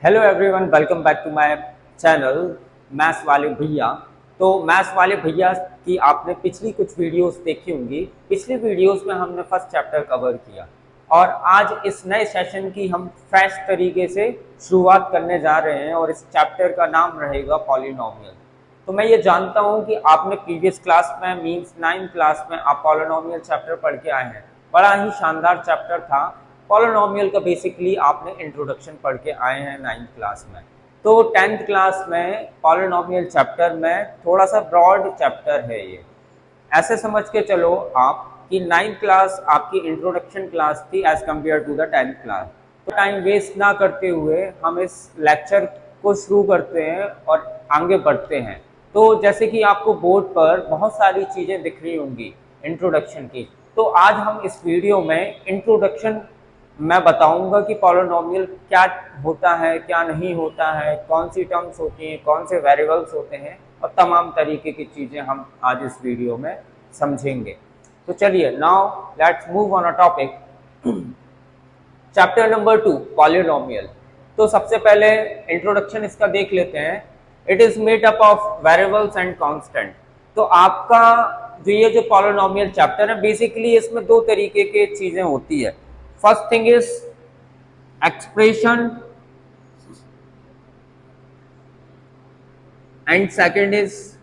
Hello everyone, welcome back to my channel maths वाले भैया। तो मैथ्स वाले भैया की आपने पिछली कुछ वीडियोस देखी होंगी। पिछली वीडियोस में हमने फर्स्ट चैप्टर कवर किया और आज इस नए सेशन की हम फ्रेश तरीके से शुरुआत करने जा रहे हैं और इस चैप्टर का नाम रहेगा पॉलिनोमियल। तो मैं ये जानता हूँ कि आपने प्रीवियस क्लास में मीन्स 9th क्लास में आप पॉलिनोमियल चैप्टर पढ़ के आए हैं। बड़ा ही शानदार चैप्टर था। पॉलिनोमियल का बेसिकली आपने इंट्रोडक्शन पढ़ के आए हैं 9th क्लास में। तो 10th क्लास में पॉलिनोमियल चैप्टर में थोड़ा सा ब्रॉड चैप्टर है ये। ऐसे समझ के चलो आप कि 9th क्लास आपकी इंट्रोडक्शन क्लास थी as compare to the 10th class. तो टाइम वेस्ट ना करते हुए हम इस लेक्चर को शुरू करते हैं और आगे बढ़ते हैं। तो जैसे कि आपको बोर्ड पर बहुत सारी चीज़ें दिख रही होंगी इंट्रोडक्शन की, तो आज हम इस वीडियो में इंट्रोडक्शन मैं बताऊंगा कि पॉलिनोमियल क्या होता है, क्या नहीं होता है, कौन सी टर्म्स होती हैं, कौन से वेरिएबल्स होते हैं और तमाम तरीके की चीज़ें हम आज इस वीडियो में समझेंगे। तो चलिए now let's move on a topic. Chapter number 2 polynomial. तो सबसे पहले इंट्रोडक्शन इसका देख लेते हैं। It is made up of variables and constant. तो आपका जो पॉलिनोमियल चैप्टर है, बेसिकली इसमें दो तरीके की चीजें होती है। First thing is expression and second is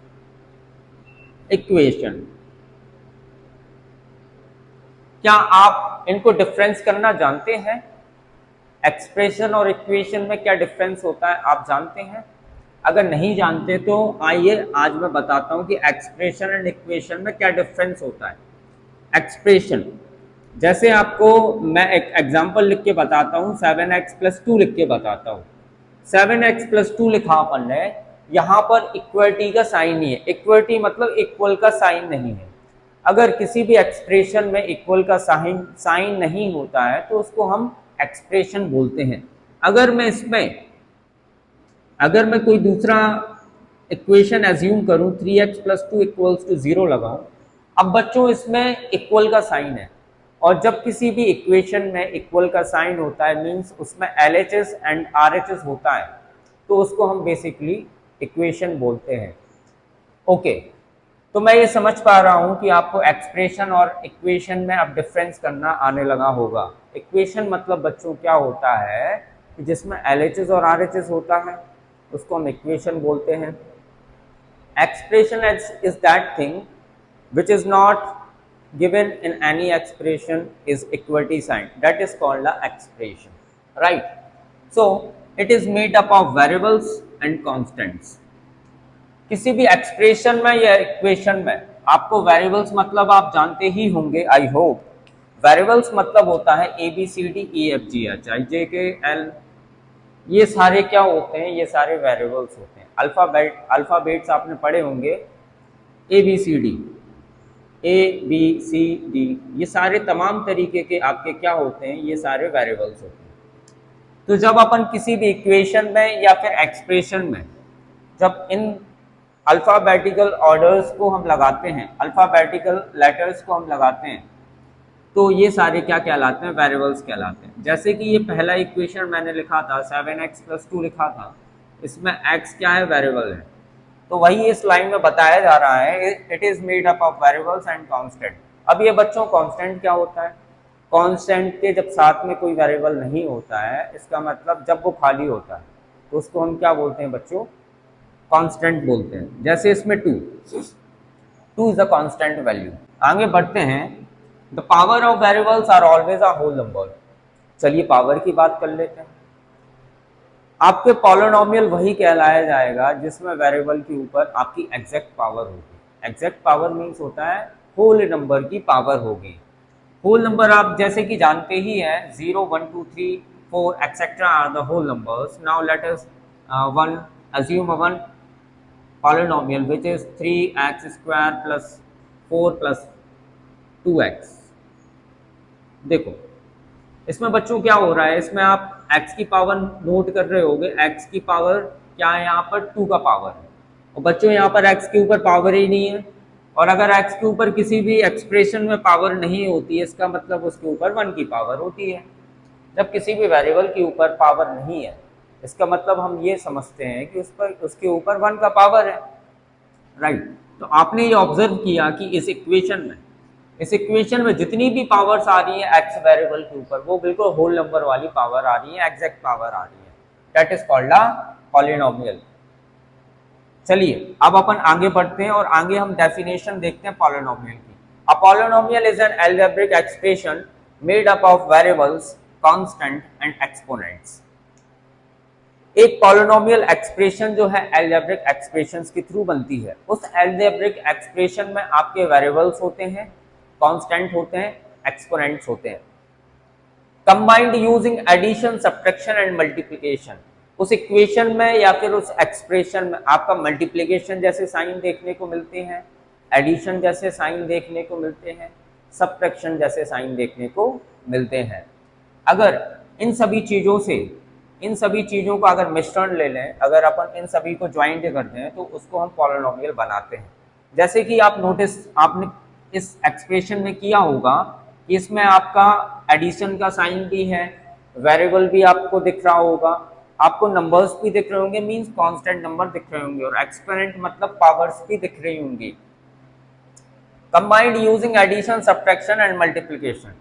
equation. क्या आप इनको डिफरेंस करना जानते हैं? एक्सप्रेशन और इक्वेशन में क्या डिफरेंस होता है आप जानते हैं? अगर नहीं जानते तो आइए आज मैं बताता हूं कि एक्सप्रेशन एंड इक्वेशन में क्या डिफरेंस होता है। एक्सप्रेशन, जैसे आपको मैं एक एग्जांपल लिख के बताता हूं, 7x+2 लिख के बताता हूं। 7x+2 लिखा अपन ने, यहां पर इक्वलिटी का साइन ही है। इक्वलिटी मतलब इक्वल का साइन नहीं है। अगर किसी भी एक्सप्रेशन में इक्वल का साइन नहीं होता है तो उसको हम एक्सप्रेशन बोलते हैं। अगर मैं कोई दूसरा इक्वेशन एज्यूम करूं, 3x+2 = 0 लगाऊं। अब बच्चों इसमें इक्वल का साइन है और जब किसी भी इक्वेशन में इक्वल का साइन होता है मींस उसमें LHS एंड RHS होता है, तो उसको हम बेसिकली इक्वेशन बोलते हैं। ओके, तो मैं ये समझ पा रहा हूं कि आपको एक्सप्रेशन और इक्वेशन में अब डिफरेंस करना आने लगा होगा। इक्वेशन मतलब बच्चों क्या होता है कि जिसमें LHS और RHS होता है उसको हम इक्वेशन बोलते हैं। Expression is that thing which is not given in any expression is equality sign, that is called the expression, right? So it is made up of variables and constants. किसी भी expression में या equation में आपको variables मतलब आप जानते ही होंगे, आई होप। वेरिएबल्स मतलब होता है ABCDEFGHIJKL, ये सारे क्या होते हैं? ये सारे वेरिएबल्स होते हैं। अल्फाबेट्स आपने पढ़े होंगे, ABCD, ये सारे तमाम तरीके के आपके क्या होते हैं? ये सारे वेरिएबल्स होते हैं। तो जब अपन किसी भी इक्वेशन में या फिर एक्सप्रेशन में जब इन अल्फ़ाबेटिकल ऑर्डर्स को हम लगाते हैं, अल्फ़ाबेटिकल लेटर्स को हम लगाते हैं, तो ये सारे क्या कहलाते हैं? वेरिएबल्स कहलाते हैं। जैसे कि ये पहला इक्वेशन मैंने लिखा था, 7x+2 लिखा था, इसमें x क्या है? वेरिएबल है। तो वही इस लाइन में बताया जा रहा है, it is made up of variables and constant. अब ये बच्चों कांस्टेंट क्या होता है? कांस्टेंट के जब साथ में कोई वेरिएबल नहीं होता है, इसका मतलब जब वो खाली होता है तो उसको हम क्या बोलते हैं बच्चों? कांस्टेंट बोलते हैं। जैसे इसमें 2 इज अ कांस्टेंट वैल्यू। आगे बढ़ते हैं। The power of variables are always a whole number. चलिए पावर की बात कर लेते हैं। आपके पॉलिनोमियल वही कहलाया जाएगा जिसमें वेरिएबल के ऊपर आपकी एग्जैक्ट पावर होगी। एग्जैक्ट पावर मीन्स होता है होल नंबर की पावर होगी। होल नंबर आप जैसे कि जानते ही हैं, 0 1 2 3 4 etcetera are the whole numbers. Now let us assume one polynomial which is 3x² + 4 + 2x। देखो इसमें बच्चों क्या हो रहा है, इसमें आप x की पावर नोट कर रहे होगे। x की पावर क्या है? यहाँ पर 2 का पावर है और बच्चों यहाँ पर x के ऊपर पावर ही नहीं है। और अगर x के ऊपर किसी भी एक्सप्रेशन में पावर नहीं होती है, इसका मतलब उसके ऊपर 1 की पावर होती है। जब किसी भी वेरिएबल के ऊपर पावर नहीं है इसका मतलब हम ये समझते हैं कि उसके ऊपर 1 का पावर है, राइट। तो आपने ये ऑब्जर्व किया कि इस इक्वेशन में जितनी भी पावर्स आ रही है एक्स वेरिएबल के ऊपर, वो बिल्कुल होल नंबर वाली पावर आ रही है, एग्जैक्ट पावर आ रही है, that is called a polynomial. चलिए अब अपन आगे बढ़ते हैं और आगे हम डेफिनेशन देखते हैं पॉलिनोमियल की। A polynomial is an algebraic expression made up of variables, constant and exponents. एक पॉलिनोमियल एक्सप्रेशन जो है अलजेब्रिक एक्सप्रेशंस के थ्रू बनती है। उस अलजेब्रिक एक्सप्रेशन में आपके वेरिएबल्स होते हैं, कांस्टेंट होते हैं, एक्सपोनेंट्स होते हैं, combined using addition, subtraction and multiplication. उस इक्वेशन में या फिर उस एक्सप्रेशन में आपका मल्टीप्लिकेशन जैसे साइन देखने को मिलते हैं, एडिशन जैसे साइन देखने को मिलते हैं, सब्ट्रैक्शन जैसे साइन देखने को मिलते हैं। अगर इन सभी चीज़ों का अगर मिश्रण ले लें, अगर अपन इन सभी को ज्वाइंट कर दें तो उसको हम पॉलिनोमियल बनाते हैं। जैसे कि आप नोटिस आपने इस एक्सप्रेशन में किया होगा कि इसमें आपका एडिशन का साइन भी है, वेरिएबल भी आपको दिख रहा होगा, आपको नंबर्स भी दिख रहे होंगे, मींस कांस्टेंट नंबर दिख रहे होंगे, और एक्सपोनेंट मतलब पावर्स भी दिख रही होंगी। Combined using addition, subtraction and multiplication.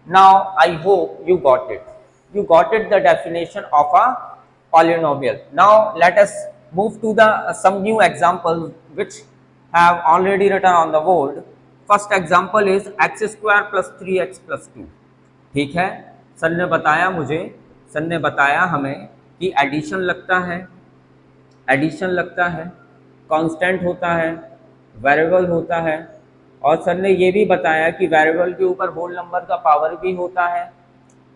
Now I hope you got it. You got it, the definition of a polynomial. Now let us move to the some new examples which have already written on the board. First example is x square plus 3x plus 2. ठीक है, sir ने बताया हमें कि addition लगता है, constant होता है, वेरिएबल होता है, और सर ने ये भी बताया कि वेरिएबल के ऊपर होल नंबर का पावर भी होता है।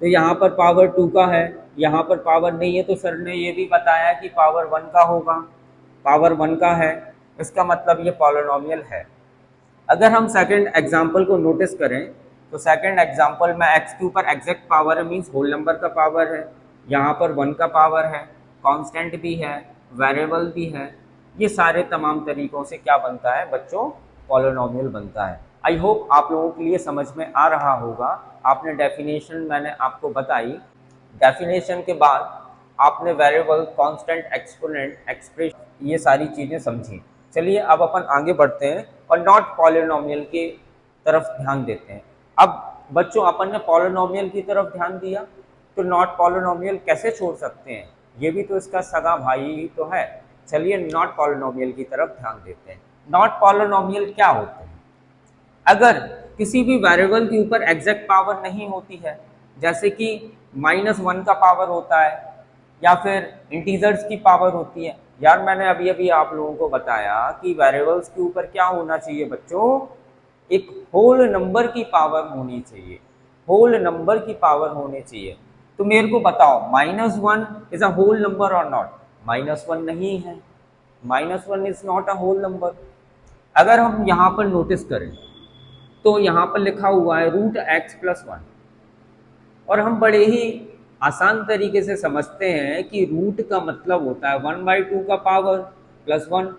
तो यहाँ पर पावर 2 का है, यहाँ पर पावर नहीं है, तो सर ने ये भी बताया कि पावर 1 का होगा, पावर 1 का है, इसका मतलब ये पॉलिनोमियल है। अगर हम सेकंड एग्जांपल को नोटिस करें तो सेकंड एग्जांपल में x के ऊपर एग्जैक्ट पावर है, मीन्स होल नंबर का पावर है, यहाँ पर 1 का पावर है, कांस्टेंट भी है, वेरिएबल भी है। ये सारे तमाम तरीकों से क्या बनता है बच्चों, पॉलिनोमियल बनता है। आई होप आप लोगों के लिए समझ में आ रहा होगा। आपने डेफिनेशन मैंने आपको बताई, डेफिनेशन के बाद आपने वेरिएबल, कांस्टेंट, एक्सपोनेंट, एक्सप्रेशन, ये सारी चीज़ें समझी। चलिए अब अपन आगे बढ़ते हैं और नॉट पॉलिनोमियल की तरफ ध्यान देते हैं। अब बच्चों अपन ने पॉलिनोमियल की तरफ ध्यान दिया, तो नॉट पॉलिनोमियल कैसे छोड़ सकते हैं, ये भी तो इसका सगा भाई ही तो है। चलिए नॉट पॉलिनोमियल की तरफ ध्यान देते हैं। नॉट पॉलिनोमियल क्या होते हैं? अगर किसी भी वेरिएबल के ऊपर एग्जैक्ट पावर नहीं होती है, जैसे कि -1 का पावर होता है या फिर इंटीजर्स की पावर होती है। यार मैंने अभी आप लोगों को बताया कि वेरिएबल्स के ऊपर क्या होना चाहिए बच्चों, एक होल नंबर की पावर होनी चाहिए, होल नंबर की पावर होनी चाहिए। तो मेरे को बताओ -1 इज अ होल नंबर और नॉट? -1 नहीं है, -1 is not a whole number. अगर हम यहाँ पर नोटिस करें तो यहाँ पर लिखा हुआ है √x+1, और हम बड़े ही आसान तरीके से समझते हैं कि रूट का मतलब होता है 1/2 का पावर +1।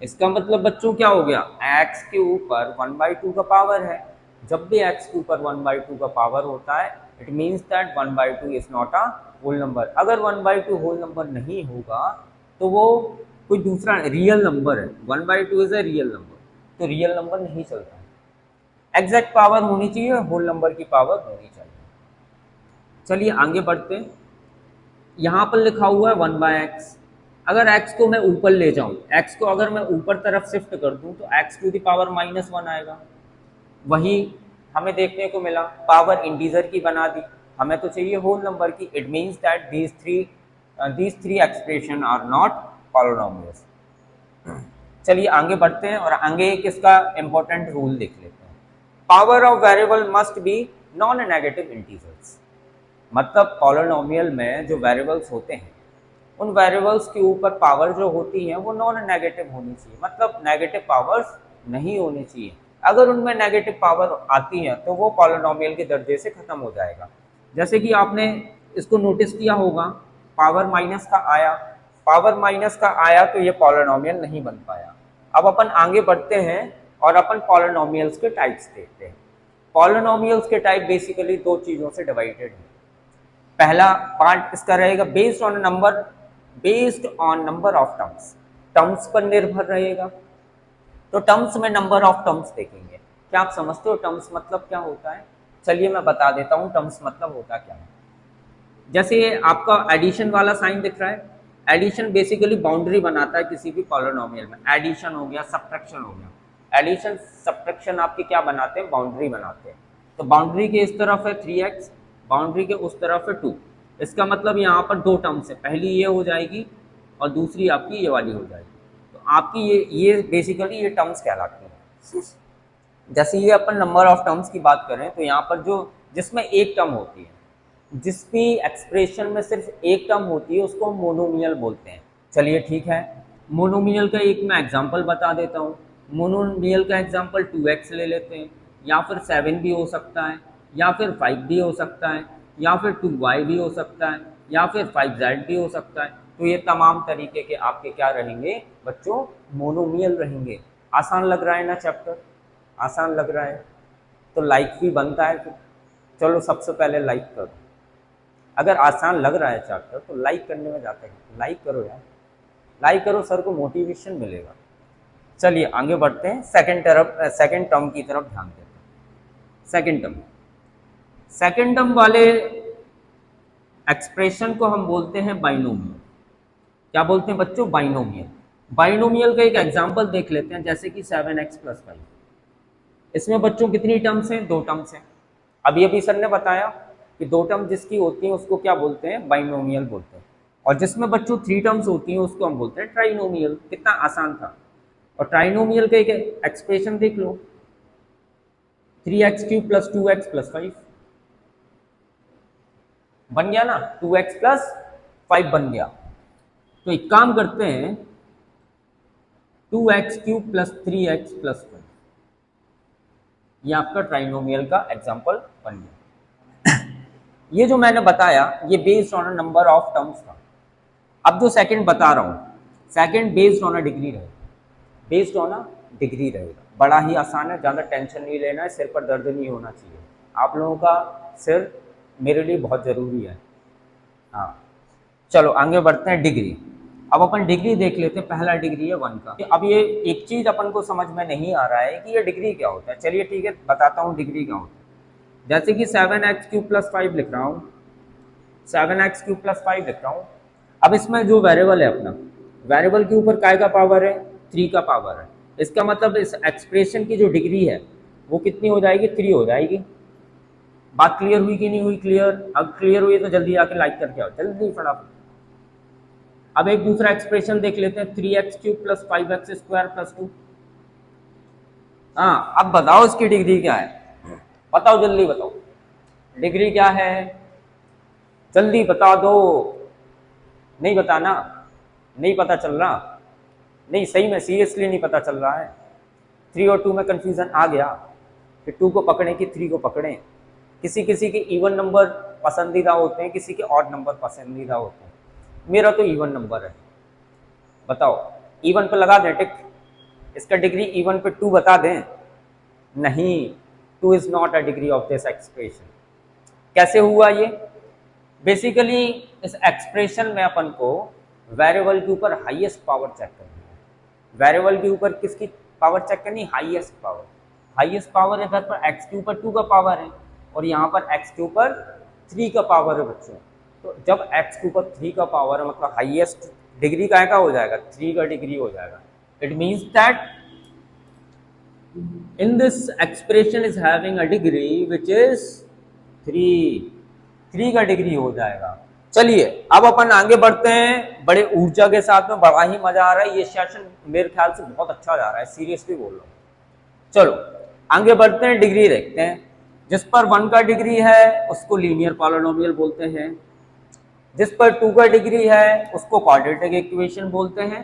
इसका मतलब बच्चों क्या हो गया, x के ऊपर 1/2 का पावर है। जब भी x के ऊपर 1/2 का पावर होता है, it means that 1/2 is not a whole number. अगर 1/2 होल नंबर नहीं होगा तो वो कोई दूसरा रियल नंबर है। 1/2 इज अ रियल नंबर, तो रियल नंबर नहीं चलता है। एग्जैक्ट पावर होनी चाहिए, होल नंबर की पावर होनी चाहिए। चलिए आगे बढ़ते हैं। यहाँ पर लिखा हुआ है 1/x। अगर x को मैं ऊपर ले जाऊँ, x को अगर मैं ऊपर तरफ शिफ्ट कर दूँ तो x⁻1 आएगा। वही हमें देखने को मिला, पावर इंटीजर की बना दी, हमें तो चाहिए होल नंबर की। It means that these three expression are not polynomials. चलिए आगे बढ़ते हैं और आगे एक इसका इंपॉर्टेंट रूल देख लेते हैं। Power of variable must be non negative integers. मतलब पॉलिनोमियल में जो वेरिएबल्स होते हैं, उन वेरिएबल्स के ऊपर पावर जो होती है वो नॉन नेगेटिव होनी चाहिए, मतलब नेगेटिव पावर्स नहीं होनी चाहिए। अगर उनमें नेगेटिव पावर आती है तो वो पॉलिनोमियल के दर्जे से खत्म हो जाएगा। जैसे कि आपने इसको नोटिस किया होगा, पावर माइनस का आया तो ये पॉलिनोमियल नहीं बन पाया। अब अपन आगे बढ़ते हैं और अपन पॉलिनोमियल्स के टाइप्स देखते हैं। पॉलिनोमियल्स के टाइप बेसिकली दो चीज़ों से डिवाइडेड है। पहला पार्ट इसका रहेगा based on number based on number of terms, terms पर निर्भर रहेगा। तो टर्म्स में नंबर ऑफ टर्म्स देखेंगे। क्या आप समझते हो टर्म्स मतलब क्या होता है? चलिए मैं बता देता हूँ टर्म्स मतलब होता क्या है। जैसे आपका एडिशन वाला साइन दिख रहा है, एडिशन बेसिकली बाउंड्री बनाता है किसी भी पॉलिनोमियल में। एडिशन हो गया, सब्ट्रैक्शन हो गया। एडिशन सब्ट्रैक्शन आपके क्या बनाते हैं? बाउंड्री बनाते हैं। तो बाउंड्री के इस तरफ है 3x, बाउंड्री के उस तरफ है 2। इसका मतलब यहाँ पर दो टर्म्स है, पहली ये हो जाएगी और दूसरी आपकी ये वाली हो जाएगी। तो आपकी ये बेसिकली ये टर्म्स कहलाती हैं। जैसे ये अपन नंबर ऑफ टर्म्स की बात करें तो यहाँ पर जो जिसमें एक टर्म होती है, जिस भी एक्सप्रेशन में सिर्फ एक टर्म होती है उसको हम मोनोमियल बोलते हैं। चलिए ठीक है, मोनोमियल का एक मैं एग्जांपल बता देता हूँ। मोनोमियल का एग्जांपल 2x ले लेते हैं, या फिर 7 भी हो सकता है, या फिर 5 भी हो सकता है, या फिर 2y भी हो सकता है, या फिर 5z भी हो सकता है। तो ये तमाम तरीके के आपके क्या रहेंगे बच्चों? मोनोमियल रहेंगे। आसान लग रहा है ना चैप्टर? आसान लग रहा है तो लाइक भी बनता है। तो चलो सबसे पहले लाइक करो। अगर आसान लग रहा है चैप्टर तो लाइक करने में जाते हैं। लाइक करो यार, लाइक करो, सर को मोटिवेशन मिलेगा। चलिए आगे बढ़ते हैं, सेकंड टर्म की तरफ ध्यान देते हैं। सेकंड टर्म वाले एक्सप्रेशन को हम बोलते हैं बाइनोमियल। क्या बोलते हैं बच्चों? बाइनोमियल। बाइनोमियल का एक एग्जांपल देख लेते हैं, जैसे कि 7x + 5। इसमें बच्चों कितनी टर्म्स हैं? 2 टर्म्स हैं। अभी सर ने बताया कि 2 टर्म जिसकी होती हैं उसको क्या बोलते हैं? बाइनोमियल बोलते हैं। और जिसमें बच्चों 3 टर्म्स होती हैं उसको हम बोलते हैं ट्राइनोमियल। कितना आसान था। और ट्राइनोमियल का एक एक्सप्रेशन देख लो, 3x³ + 2x + 5 बन गया ना, 2x + 5 बन गया। तो एक काम करते हैं, 2x³ + 3x + 5, ये आपका ट्राइनोमियल का एग्जाम्पल बन गया। ये जो मैंने बताया ये based on number of terms था। अब जो सेकंड बता रहा हूँ, सेकंड बेस्ड ऑन डिग्री रहेगा। बेस्ड ऑन डिग्री रहेगा, बड़ा ही आसान है, ज़्यादा टेंशन नहीं लेना है, सिर पर दर्द नहीं होना चाहिए। आप लोगों का सिर मेरे लिए बहुत ज़रूरी है। हाँ चलो आगे बढ़ते हैं। डिग्री, अब अपन डिग्री देख लेते हैं। पहला डिग्री है 1 का। अब ये एक चीज़ अपन को समझ में नहीं आ रहा है कि ये डिग्री क्या होता है। चलिए ठीक है, बताता हूँ डिग्री क्या होता है। जैसे कि 7x³ + 5 लिख रहा हूँ, 7x³ + 5 लिख रहा हूँ। अब इसमें जो वेरिएबल है अपना, वेरिएबल के ऊपर काय का पावर है? 3 का पावर है। इसका मतलब इस एक्सप्रेशन की जो डिग्री है वो कितनी हो जाएगी? 3 हो जाएगी। बात क्लियर हुई कि नहीं हुई? क्लियर। अब क्लियर हुई तो जल्दी आके लाइक करके आओ, जल्दी फटाफट। अब एक दूसरा एक्सप्रेशन देख लेते हैं, 3x³ + 5x² + 2। हाँ अब बताओ इसकी डिग्री क्या है? बताओ जल्दी बताओ, डिग्री क्या है? जल्दी बता दो। नहीं बताना? नहीं पता चल रहा? नहीं सही में सीरियसली नहीं पता चल रहा है? 3 और 2 में कंफ्यूजन आ गया? फिर 2 को पकड़ें कि 3 को पकड़ें? किसी किसी के इवन नंबर पसंदीदा होते हैं, किसी के ऑड नंबर पसंदीदा होते हैं। मेरा तो इवन नंबर है। बताओ इवन पे लगा दें टिक? इसका डिग्री इवन पे 2 बता दें? नहीं, 2 is not a degree of this expression. कैसे हुआ ये? बेसिकली इस एक्सप्रेशन में अपन को वेरिएबल के ऊपर हाईएस्ट पावर चेक करनी है। वेरिएबल के ऊपर किसकी पावर चेक करनी? Highest power. हाईएस्ट पावर इधर पर x के ऊपर 2 का पावर है और यहाँ पर x के ऊपर 3 का पावर है बच्चों। तो जब x के ऊपर 3 का पावर है मतलब हाईएस्ट डिग्री का हो जाएगा? 3 का डिग्री हो जाएगा। It means that in this expression is having a degree which is 3 का डिग्री हो जाएगा। चलिए अब अपन आगे बढ़ते हैं बड़े ऊर्जा के साथ में, बड़ा ही मजा आ रहा है। ये सेशन मेरे ख्याल से बहुत अच्छा जा रहा है, सीरियसली बोल रहा हूँ। चलो आगे बढ़ते हैं, डिग्री देखते हैं। जिस पर 1 का डिग्री है उसको लीनियर पॉलिनोमियल बोलते हैं। जिस पर 2 का डिग्री है उसको क्वाड्रेटिक इक्वेशन बोलते हैं,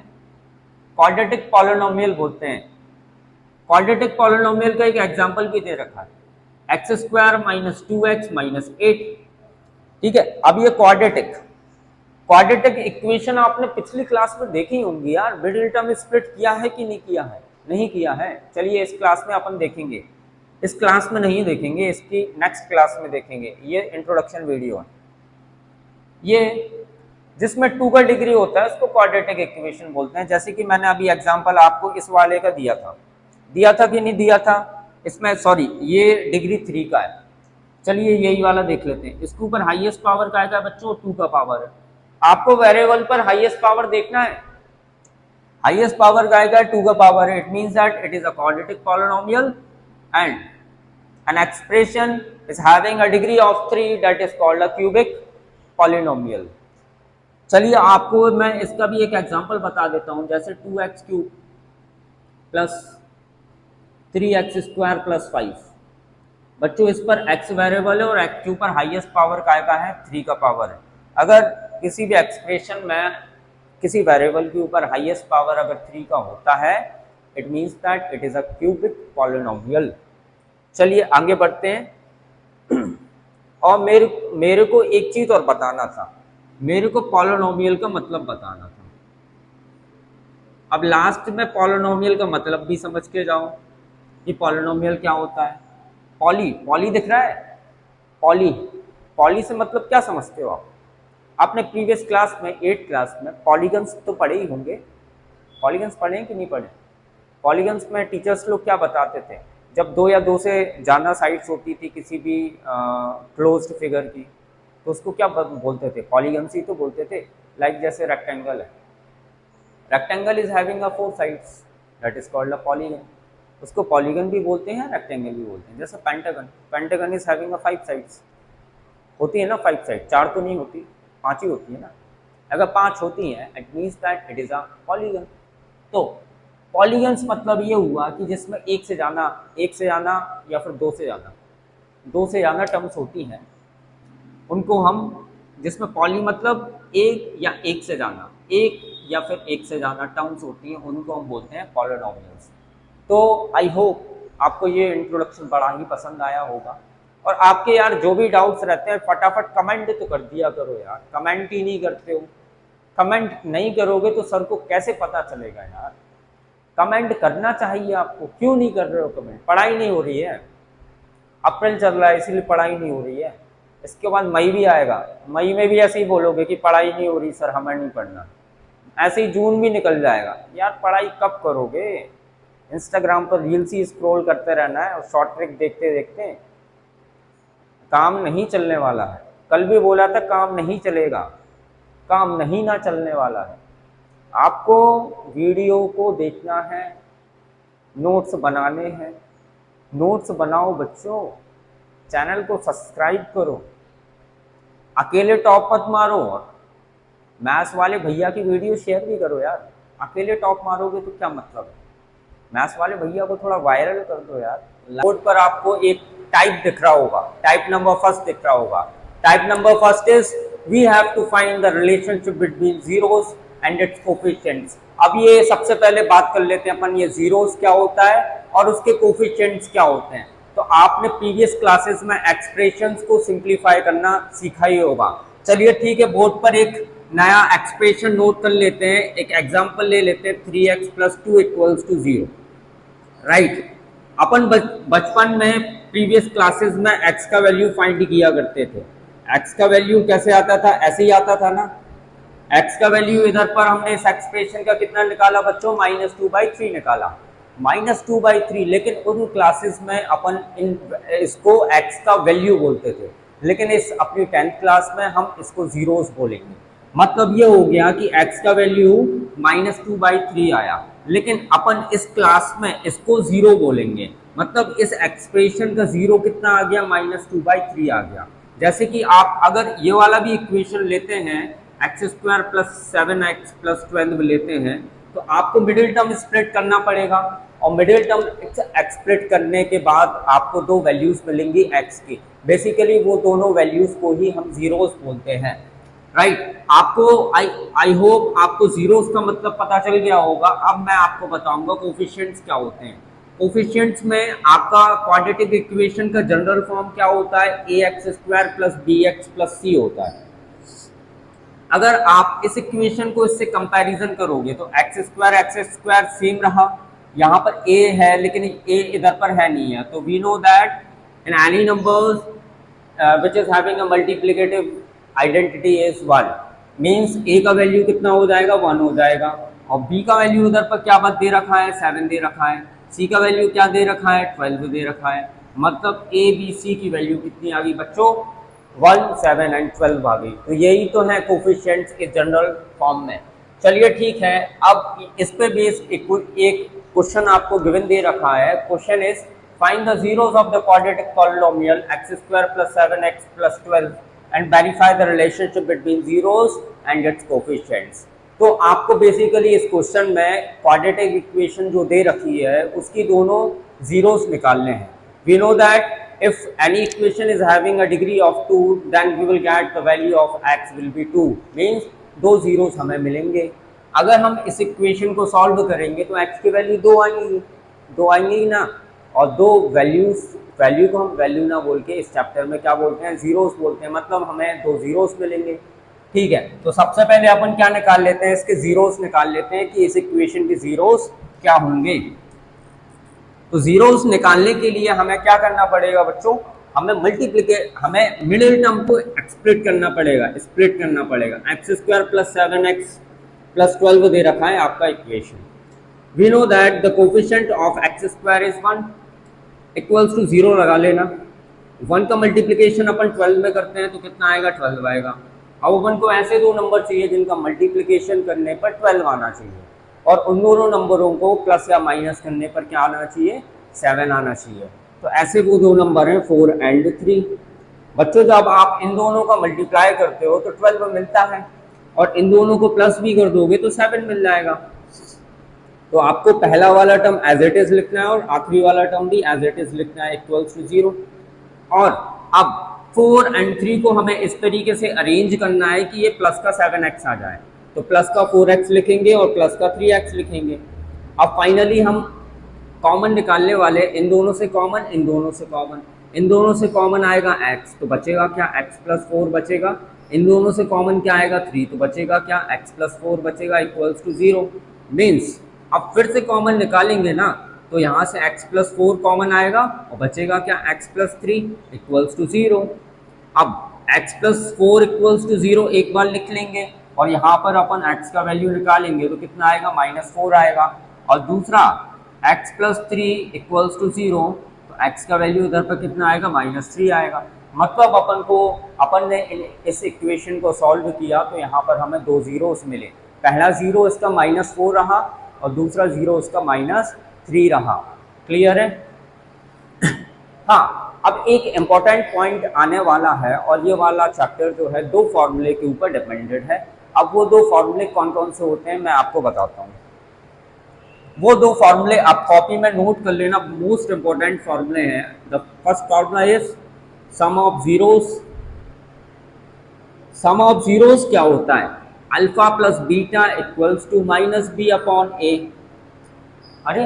क्वाड्रेटिक पॉलिनोमियल बोलते हैं। क्वाड्रेटिक पॉलिनोमियल का एक एग्जांपल भी दे रखा है, x² - 2x - 8। ठीक है, अब ये क्वाड्रेटिक इक्वेशन आपने पिछली क्लास में देखी होंगी यार। मिडिल टर्म स्प्लिट किया है कि नहीं किया है? नहीं किया है। चलिए इस क्लास में अपन देखेंगे। इस क्लास में नहीं देखेंगे, इसकी नेक्स्ट क्लास में देखेंगे। ये इंट्रोडक्शन वीडियो है। ये जिसमें 2 का डिग्री होता है उसको क्वाड्रेटिक इक्वेशन बोलते हैं। जैसे कि मैंने अभी एग्जांपल आपको इस वाले का दिया था कि नहीं दिया था, इसमें सॉरी ये डिग्री 3 का है। चलिए यही वाला देख लेते हैं। इसके ऊपर हाईएस्ट पावर का है बच्चों, 2 का पावर है। आपको वेरिएबल पर हाईएस्ट पावर देखना है, हाईएस्ट पावर का है 2 का पावर है। It means that it is a quadratic polynomial and an expression is having a degree of 3 that is called a cubic polynomial। चलिए आपको मैं इसका भी एक एग्जांपल बता देता हूं, जैसे 2x cube plus 3x square plus 5। बच्चों इस पर x वेरिएबल है और x के ऊपर हाईएस्ट पावर का है 3 का पावर है। अगर किसी भी एक्सप्रेशन में किसी वेरिएबल के ऊपर हाईएस्ट पावर अगर 3 का होता है, it means that it is a cubic polynomial. चलिए आगे बढ़ते हैं। और मेरे को एक चीज और बताना था, मेरे को पॉलिनोमियल का मतलब बताना था। अब लास्ट में पॉलिनोमियल का मतलब भी समझ के जाओ कि पॉलिनोमियल क्या होता है। पॉली दिख रहा है, पॉली से मतलब क्या समझते हो आप? आपने प्रीवियस क्लास में 8th क्लास में पॉलीगन्स तो पढ़े ही होंगे। पॉलीगन्स पढ़े कि नहीं पढ़े? पॉलीगन्स में टीचर्स लोग क्या बताते थे, जब 2 या 2 से ज़्यादा साइड्स होती थी किसी भी क्लोज्ड फिगर की, तो उसको क्या बोलते थे? पॉलीगन्स ही तो बोलते थे। लाइक जैसे रेक्टेंगल है, rectangle is having a 4 sides that is called a polygon. उसको पॉलीगन भी बोलते हैं, रेक्टेंगल भी बोलते हैं। जैसे pentagon is having a 5 sides. होती है ना 5 साइड, 4 तो नहीं होती, 5 ही होती है ना। अगर 5 होती हैं it means that it is a polygon. तो पॉलीगन्स मतलब ये हुआ कि जिसमें एक से ज़्यादा या फिर 2 से ज़्यादा टर्म्स होती हैं, उनको हम, जिसमें पॉली मतलब एक या एक से ज़्यादा टर्म्स होती हैं, उनको हम बोलते हैं पॉलिनोमियल्स। तो आई होप आपको ये इंट्रोडक्शन बड़ा ही पसंद आया होगा। और आपके यार जो भी डाउट्स रहते हैं फटाफट कमेंट तो कर दिया करो यार, कमेंट ही नहीं करते हो। कमेंट नहीं करोगे तो सर को कैसे पता चलेगा यार? कमेंट करना चाहिए आपको, क्यों नहीं कर रहे हो कमेंट? पढ़ाई नहीं हो रही है, अप्रैल चल रहा है इसीलिए पढ़ाई नहीं हो रही है। इसके बाद मई भी आएगा, मई में भी ऐसे ही बोलोगे कि पढ़ाई नहीं हो रही सर, हमें नहीं पढ़ना। ऐसे ही जून भी निकल जाएगा। यार पढ़ाई कब करोगे? इंस्टाग्राम पर रील्स ही स्क्रॉल करते रहना है और शॉर्ट ट्रिक देखते देखते। काम नहीं चलने वाला है। कल भी बोला था काम नहीं चलेगा, काम नहीं ना चलने वाला है। आपको वीडियो को देखना है, नोट्स बनाने हैं, नोट्स बनाओ बच्चों, चैनल को सब्सक्राइब करो, अकेले टॉप मत मारो। मैथ्स वाले भैया की वीडियो शेयर भी करो यार। अकेले टॉप मारोगे तो क्या मतलब है? मैथ्स वाले भैया को थोड़ा वायरल कर दो यार। बोर्ड पर आपको एक टाइप दिख रहा होगा, टाइप नंबर फर्स्ट दिख रहा होगा। Type number first is we have to find the relationship between zeros and its coefficients. अब ये सबसे पहले बात कर लेते हैं अपन, ये जीरोस क्या होता है और उसके कोफिशिएंट्स क्या होते हैं। तो आपने प्रीवियस क्लासेस में एक्सप्रेशंस को सिंप्लीफाई करना सीखा ही होगा। चलिए ठीक है, बोर्ड पर एक नया एक्सप्रेशन नोट कर लेते हैं, एक एग्जांपल ले लेते हैं 3x + 2 = 0। राइट, अपन बचपन में प्रीवियस क्लासेस में x का वैल्यू फाइंड किया करते थे। x का वैल्यू कैसे आता था? ऐसे ही आता था ना। x का वैल्यू इधर पर हमने इस एक्सप्रेशन का कितना निकाला बच्चों? -2/3 निकाला, -2/3। लेकिन उन क्लासेस में अपन इसको x का वैल्यू बोलते थे, लेकिन इस अपनी 10th क्लास में हम इसको जीरोस बोलेंगे। मतलब ये हो गया कि x का वैल्यू -2/3 आया, लेकिन अपन इस क्लास में इसको 0 बोलेंगे। मतलब इस एक्सप्रेशन का 0 कितना आ गया? -2/3 आ गया। जैसे कि आप अगर ये वाला भी इक्वेशन लेते हैं, x² + 7x + 12 लेते हैं, तो आपको मिडिल टर्म स्प्लिट करना पड़ेगा। और मिडिल टर्म स्प्लिट करने के बाद आपको 2 वैल्यूज मिलेंगी x की। बेसिकली वो दोनों वैल्यूज को ही हम जीरोस बोलते हैं। राइट, आपको आई होप आपको जीरोस का मतलब पता चल गया होगा। अब मैं आपको बताऊंगा कोफिशिएंट्स क्या होते हैं। कोफिशिएंट्स में आपका क्वाड्रेटिक इक्वेशन का जनरल फॉर्म क्या होता है? ax² + bx + c होता है। अगर आप इस इक्वेशन को इससे कंपैरिजन करोगे तो x² सेम रहा, यहाँ पर a है लेकिन a इधर पर है नहीं है। तो we know that in any numbers which is having a multiplicative identity is 1। Means A का वैल्यू कितना हो जाएगा, 1 हो जाएगा। और बी का वैल्यू उधर पर क्या बात दे रखा है, 7 दे रखा है। सी का वैल्यू क्या दे रखा है, 12 दे रखा है। मतलब ए बी सी की वैल्यू कितनी आ गई बच्चों, 1, 7 एंड 12 आ गई। तो यही तो है कोफिशिएंट्स के जनरल फॉर्म में। चलिए ठीक है, अब इस पे बेस एक क्वेश्चन आपको गिवन दे रखा है। Question is find the zeros of the quadratic polynomial x² + 7x + 12 and verify the relationship between zeros and its coefficients. तो आपको बेसिकली इस क्वेश्चन में क्वाड्रेटिक इक्वेशन जो दे रखी है उसकी दोनों जीरोस निकालने हैं। We know that if any equation is having a degree of 2 then we will get the value of x will be 2 means दो जीरोस हमें मिलेंगे। अगर हम इस इक्वेशन को सॉल्व करेंगे तो x की वैल्यू 2 आएंगी ही ना। और दो वैल्यू को हम वैल्यू ना बोल के इस चैप्टर में क्या बोलते हैं, जीरोस बोलते हैं। मतलब हमें दो जीरोस मिलेंगे। ठीक है, तो सबसे पहले अपन क्या निकाल लेते हैं, इसके जीरोस निकाल लेते हैं कि इस इक्वेशन के जीरोस क्या होंगे। तो जीरोस निकालने के लिए हमें क्या करना पड़ेगा बच्चों, हमें मिडिल टर्म को स्प्लिट करना पड़ेगा, x² + 7x + 12 दे रखा है आपका equation. We know that the coefficient of x² is 1 equals to 0 लगा लेना। 1 का मल्टीप्लिकेशन अपन 12 में करते हैं तो कितना आएगा, 12 आएगा। अब अपन को ऐसे दो नंबर चाहिए जिनका मल्टीप्लिकेशन करने पर 12 आना चाहिए, और उन दोनों नंबरों को प्लस या माइनस करने पर क्या आना चाहिए, 7 आना चाहिए। तो ऐसे वो दो नंबर हैं 4 एंड 3। बच्चों जब आप इन दोनों का मल्टीप्लाई करते हो तो 12 मिलता है, और इन दोनों को प्लस भी कर दोगे तो 7 मिल जाएगा। तो आपको पहला वाला टर्म एज इट इज लिखना है और आखिरी वाला टर्म भी एज इट इज लिखना है, इक्वल्स टू 0। और अब 4 एंड 3 को हमें इस तरीके से अरेंज करना है कि ये प्लस का 7x आ जाए। तो प्लस का 4x लिखेंगे और प्लस का 3x लिखेंगे। अब फाइनली हम कॉमन निकालने वाले, इन दोनों से कॉमन, इन दोनों से कॉमन आएगा x, तो बचेगा क्या, x + 4 बचेगा। इन दोनों से कॉमन क्या आएगा, 3, तो बचेगा क्या, x + 4 बचेगा, इक्वल्स टू 0। मीन्स अब फिर से कॉमन निकालेंगे ना, तो यहाँ से x + 4 कॉमन आएगा और बचेगा क्या, x + 3 इक्वल्स टू 0। अब x + 4 इक्वल्स टू 0 एक बार लिख लेंगे, और यहाँ पर अपन x का वैल्यू निकालेंगे तो कितना आएगा, -4 आएगा। और दूसरा x + 3 इक्वल्स टू 0, तो x का वैल्यू इधर पर कितना आएगा, -3 आएगा। मतलब अपन ने इस इक्वेशन को सॉल्व किया तो यहाँ पर हमें दो जीरोस मिले। पहला जीरो इसका -4 रहा और दूसरा जीरो इसका -3 रहा। क्लियर है? हाँ, अब एक इम्पॉर्टेंट पॉइंट आने वाला है, और ये वाला चैप्टर जो है दो फॉर्मूले के ऊपर डिपेंडेड है। अब वो दो फॉर्मूले कौन कौन से होते हैं मैं आपको बताता हूँ। वो दो फॉर्मूले आप कॉपी में नोट कर लेना, मोस्ट इंपॉर्टेंट फॉर्मूले हैं। The first formula is sum of zeros. Sum of zeros क्या होता है, alpha + beta equals to -b/a। अरे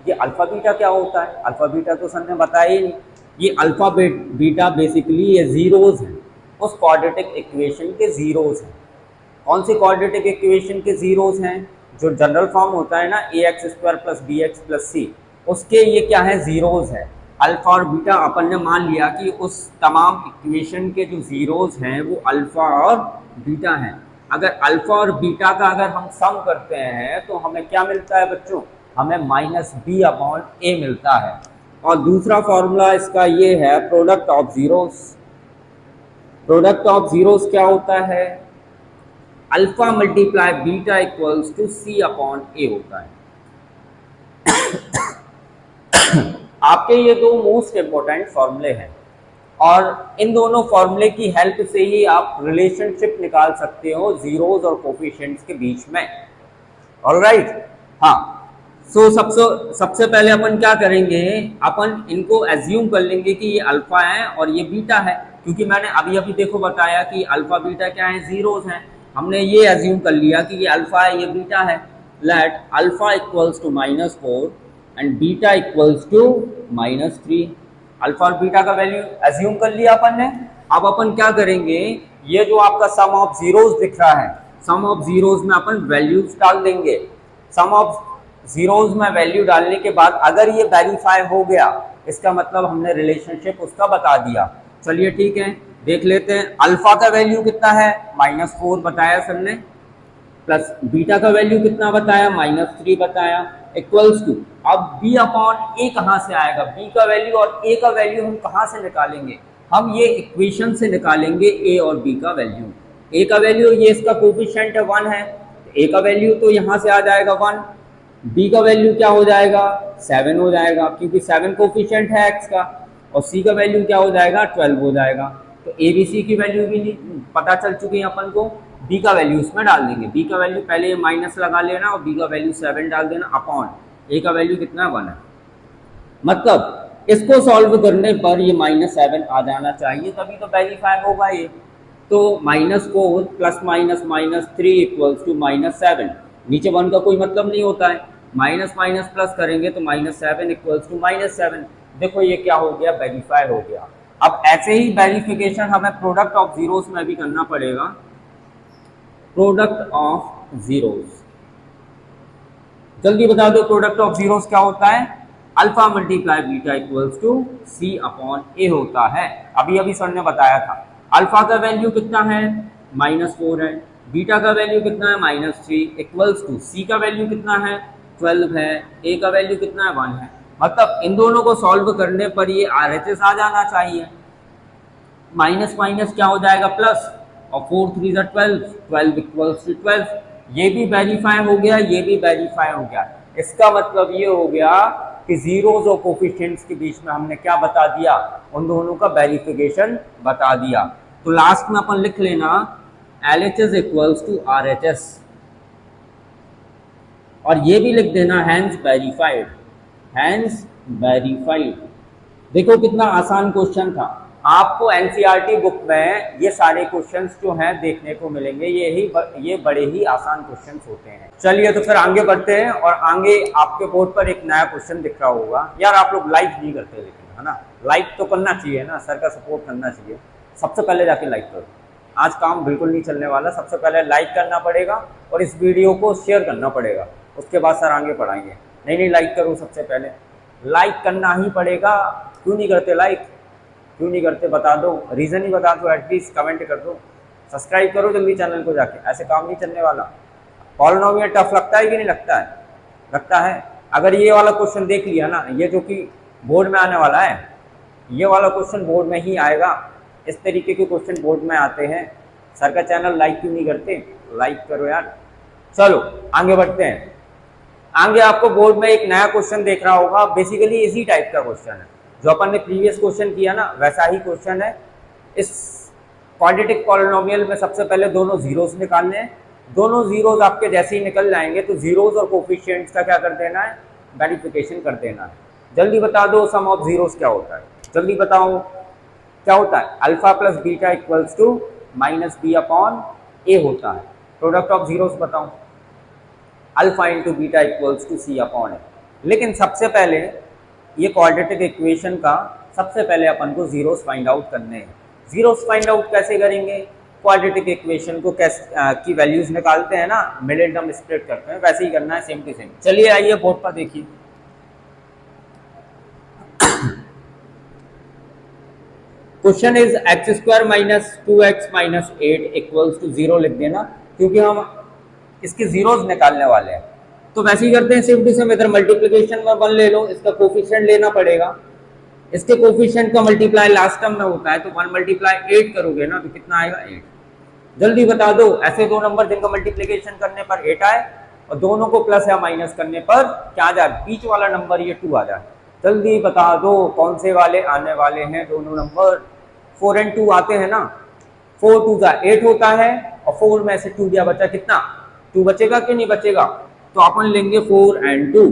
ये अल्फा बीटा क्या होता है, अल्फा बीटा तो सर ने बताया ही नहीं। ये अल्फा बीटा बेसिकली ये जीरोस हैं, उस क्वाड्रेटिक इक्वेशन के जीरोस हैं। कौन सी क्वाड्रेटिक इक्वेशन के जीरोस हैं, जो जनरल फॉर्म होता है ना ax² + bx + c, उसके ये क्या है, जीरोस है। अल्फा और बीटा अपन ने मान लिया कि उस तमाम इक्वेशन के जो जीरोस हैं वो अल्फा और बीटा हैं। अगर अल्फा और बीटा का अगर हम सम करते हैं तो हमें क्या मिलता है बच्चों, हमें -b/a मिलता है। और दूसरा फॉर्मूला इसका ये है product of zeros. Product of zeros क्या होता है, alpha × beta equals to c/a होता है। आपके ये दो मोस्ट इंपॉर्टेंट फॉर्मूले हैं, और इन दोनों फॉर्मूले की हेल्प से ही आप रिलेशनशिप निकाल सकते हो जीरोस और कोफिशिएंट्स के बीच में। ऑलराइट, हाँ। सो सबसे पहले अपन क्या करेंगे, अपन इनको एज्यूम कर लेंगे कि ये अल्फा है और ये बीटा है, क्योंकि मैंने अभी देखो बताया कि अल्फा बीटा क्या है, जीरोस हैं। हमने ये एज्यूम कर लिया कि ये अल्फा है, ये बीटा है। Let alpha equals to -4 and beta equals to -3। Alpha और बीटा का वैल्यू एज्यूम कर लिया अपन ने। अब अपन क्या करेंगे, ये जो आपका सम ऑफ जीरोस दिख रहा है, सम ऑफ जीरोस में अपन वैल्यूज डाल देंगे। सम ऑफ जीरोस में वैल्यू डालने के बाद अगर ये वेरीफाई हो गया, इसका मतलब हमने रिलेशनशिप उसका बता दिया। चलिए ठीक है, देख लेते हैं। अल्फा का वैल्यू कितना है, -4 बताया सर ने, प्लस बीटा का वैल्यू कितना बताया, -3 बताया, इक्वल्स टू, अब b अपॉन ए कहाँ से आएगा, b का वैल्यू और a का वैल्यू हम कहाँ से निकालेंगे, हम ये इक्वेशन से निकालेंगे a और b का वैल्यू। a का वैल्यू ये इसका कोफिशिएंट 1 है, a का वैल्यू तो यहाँ से आ जाएगा 1, b का वैल्यू क्या हो जाएगा 7 हो जाएगा, क्योंकि 7 कोफिशिएंट है x का, और c का वैल्यू क्या हो जाएगा 12 हो जाएगा। तो a b c की वैल्यू भी पता चल चुकी है अपन को, b का वैल्यू इसमें डाल देंगे, b का वैल्यू पहले माइनस लगा लेना और b का वैल्यू 7 डाल देना, अपॉन a का वैल्यू कितना 1 है। मतलब इसको सॉल्व करने पर ये -7 आ जाना चाहिए, तभी तो वेरीफाई होगा ये। तो -4 प्लस माइनस -3 इक्वल्स टू -7, नीचे 1 का कोई मतलब नहीं होता है, माइनस माइनस प्लस करेंगे तो -7 इक्वल्स टू -7। देखो ये क्या हो गया, वेरीफाई हो गया। अब ऐसे ही वेरिफिकेशन हमें प्रोडक्ट ऑफ जीरोस में भी करना पड़ेगा। प्रोडक्ट ऑफ जीरोस, जल्दी बता दो प्रोडक्ट ऑफ जीरोस क्या होता है, alpha multiply beta equals to C upon A होता है। अभी अभी सर ने बताया था, अल्फा का वैल्यू कितना है -4 है, बीटा का वैल्यू कितना है -3 इक्वल्स टू सी का वैल्यू कितना है 12 है, ए का वैल्यू कितना है 1 है। मतलब इन दोनों को सॉल्व करने पर ये RHS आ जाना चाहिए, माइनस माइनस क्या हो जाएगा प्लस, और 4 3 12, 12 इक्वल्स टू 12। ये भी वेरीफाई हो गया, ये भी वेरीफाई हो गया। इसका मतलब ये हो गया कि जीरोस और कोफिशिएंट्स के बीच में हमने क्या बता दिया, उन दोनों का वेरिफिकेशन बता दिया। तो लास्ट में अपन लिख लेना LHS इक्वल्स टू RHS, और ये भी लिख देना हैंस वेरीफाइड, हैंस वेरीफाइड। देखो कितना आसान क्वेश्चन था, आपको एनसीईआरटी बुक में ये सारे क्वेश्चंस जो हैं देखने को मिलेंगे, ये बड़े ही आसान क्वेश्चंस होते हैं। चलिए तो फिर आगे बढ़ते हैं, और आगे आपके बोर्ड पर एक नया क्वेश्चन दिख रहा होगा। यार आप लोग लाइक नहीं करते, लेकिन है ना, लाइक तो करना चाहिए ना, सर का सपोर्ट करना चाहिए। सबसे पहले जाके लाइक करो, आज काम बिल्कुल नहीं चलने वाला, सबसे पहले लाइक करना पड़ेगा और इस वीडियो को शेयर करना पड़ेगा, उसके बाद सर आगे पढ़ाएंगे। नहीं लाइक करो, सबसे पहले लाइक करना ही पड़ेगा। क्यों नहीं करते लाइक, क्यों नहीं करते बता दो, रीज़न ही बता दो, एटलीस्ट कमेंट कर दो, सब्सक्राइब करो जल्दी चैनल को जाके, ऐसे काम नहीं चलने वाला। पॉलिनोमियल टफ लगता है कि नहीं लगता है, लगता है। अगर ये वाला क्वेश्चन देख लिया ना, ये जो कि बोर्ड में आने वाला है, ये वाला क्वेश्चन बोर्ड में ही आएगा, इस तरीके के क्वेश्चन बोर्ड में आते हैं। सर का चैनल लाइक क्यों नहीं करते, लाइक करो यार। चलो आगे बढ़ते हैं। आगे आपको बोर्ड में एक नया क्वेश्चन देख रहा होगा, बेसिकली इसी टाइप का क्वेश्चन है जो अपन ने प्रीवियस क्वेश्चन किया ना, वैसा ही क्वेश्चन है। इस क्वाड्रेटिक पॉलिनोमियल में सबसे पहले दोनों जीरोस निकालने हैं, दोनों जीरोस आपके जैसे ही निकल जाएंगे तो जीरोस और कोफिशिएंट्स का क्या कर देना है, वेरिफिकेशन कर देना है। जल्दी बता दो सम ऑफ जीरोस क्या होता है, जल्दी बताओ क्या होता है। Alpha plus beta equals to -b upon A होता है। प्रोडक्ट ऑफ जीरोस बताओ, alpha into beta equals to C upon A. लेकिन सबसे पहले ये क्वाड्रेटिक इक्वेशन का सबसे पहले अपन को जीरोस फाइंड आउट करने हैं। जीरोस फाइंड आउट कैसे करेंगे, क्वाड्रेटिक इक्वेशन को कैसे की वैल्यूज निकालते हैं ना, मिडिल टर्म स्प्लिट करते हैं, वैसे ही करना है सेम टू सेम। चलिए आइए बोर्ड पर देखिए। Question is x² minus 2x minus 8 equals to 0 लिख देना, क्योंकि हम इसके जीरोस निकालने वाले हैं। तो वैसे ही करते हैं सेम टू सेम, इधर मल्टीप्लिकेशन में 1 ले लो, इसका कोफिशिएंट लेना पड़ेगा, इसके कोफिशिएंट का मल्टीप्लाई लास्ट टर्म में होता है, तो 1 मल्टीप्लाई 8 करोगे ना तो कितना आएगा 8। जल्दी बता दो ऐसे दो नंबर जिनका मल्टीप्लिकेशन करने पर 8 आए और दोनों को प्लस या माइनस करने पर क्या आ जाए, बीच वाला नंबर ये 2 आ जाए। जल्दी बता दो कौन से वाले आने वाले हैं दोनों नंबर। 4 और 2 आते हैं ना, 4 2 का 8 होता है और 4 में से 2 दिया बचा कितना, 2 बचेगा कि नहीं बचेगा, तो अपन लेंगे 4 और 2,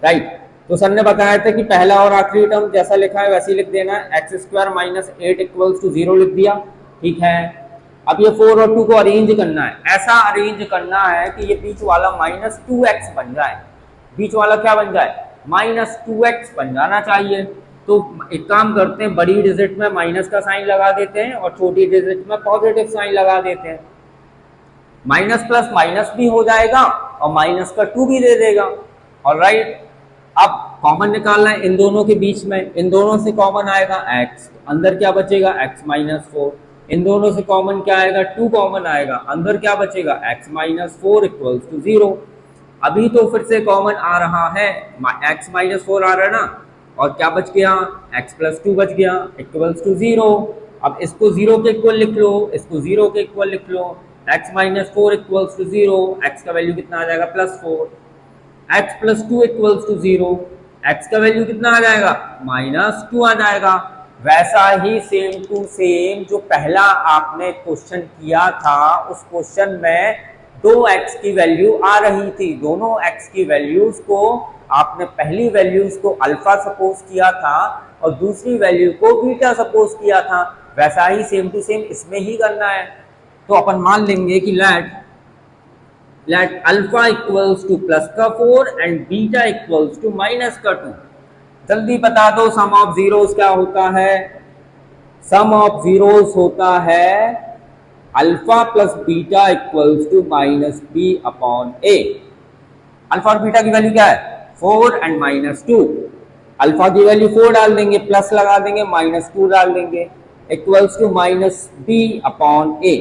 राइट। तो सर ने बताया था कि पहला और आखिरी टर्म जैसा लिखा है वैसे ही लिख देना है, x² माइनस 8 इक्वल्स टू 0 लिख दिया, ठीक है। अब ये 4 और 2 को अरेंज करना है, ऐसा अरेंज करना है कि ये बीच वाला -2x बन जाए, बीच वाला क्या बन जाए, -2x बन जाना चाहिए। तो एक काम करते हैं, बड़ी डिजिट में माइनस का साइन लगा देते हैं और छोटी डिजिट में पॉजिटिव साइन लगा देते हैं, माइनस प्लस माइनस भी हो जाएगा और माइनस का 2 भी दे देगा, ऑलराइट। अब कॉमन निकालना है इन दोनों के बीच में, इन दोनों से कॉमन आएगा x, अंदर क्या बचेगा x माइनस 4, इन दोनों से कॉमन क्या आएगा 2 कॉमन आएगा, अंदर क्या बचेगा x माइनस 4 इक्वल्स टू 0। अभी तो फिर से कॉमन आ रहा है, x माइनस 4 आ रहा है ना, और क्या बच गया x प्लस 2 बच गया इक्वल्स टू 0। अब इसको 0 के इक्वल लिख लो, इसको 0 के इक्वल लिख लो, x minus 4 equals to 0, x का वैल्यू कितना आ जाएगा plus 4, x plus 2 equals to 0, x का वैल्यू कितना आ जाएगा माइनस 2 आ जाएगा। वैसा ही सेम टू सेम जो पहला आपने क्वेश्चन किया था उस क्वेश्चन में 2x की वैल्यू आ रही थी, दोनों x की वैल्यूज को आपने पहली वैल्यूज को अल्फा सपोज किया था और दूसरी वैल्यू को बीटा सपोज किया था, वैसा ही सेम टू सेम इसमें ही करना है। तो अपन मान लेंगे कि let alpha equals to plus का 4 and beta equals to minus का 2। जल्दी बता दो सम ऑफ जीरोस क्या होता है? सम ऑफ जीरोस होता है alpha plus beta equals to minus B upon A. Alpha और बीटा की वैल्यू क्या है 4 एंड माइनस 2। अल्फा की वैल्यू 4 डाल देंगे, प्लस लगा देंगे, माइनस 2 डाल देंगे, equals to minus B upon A.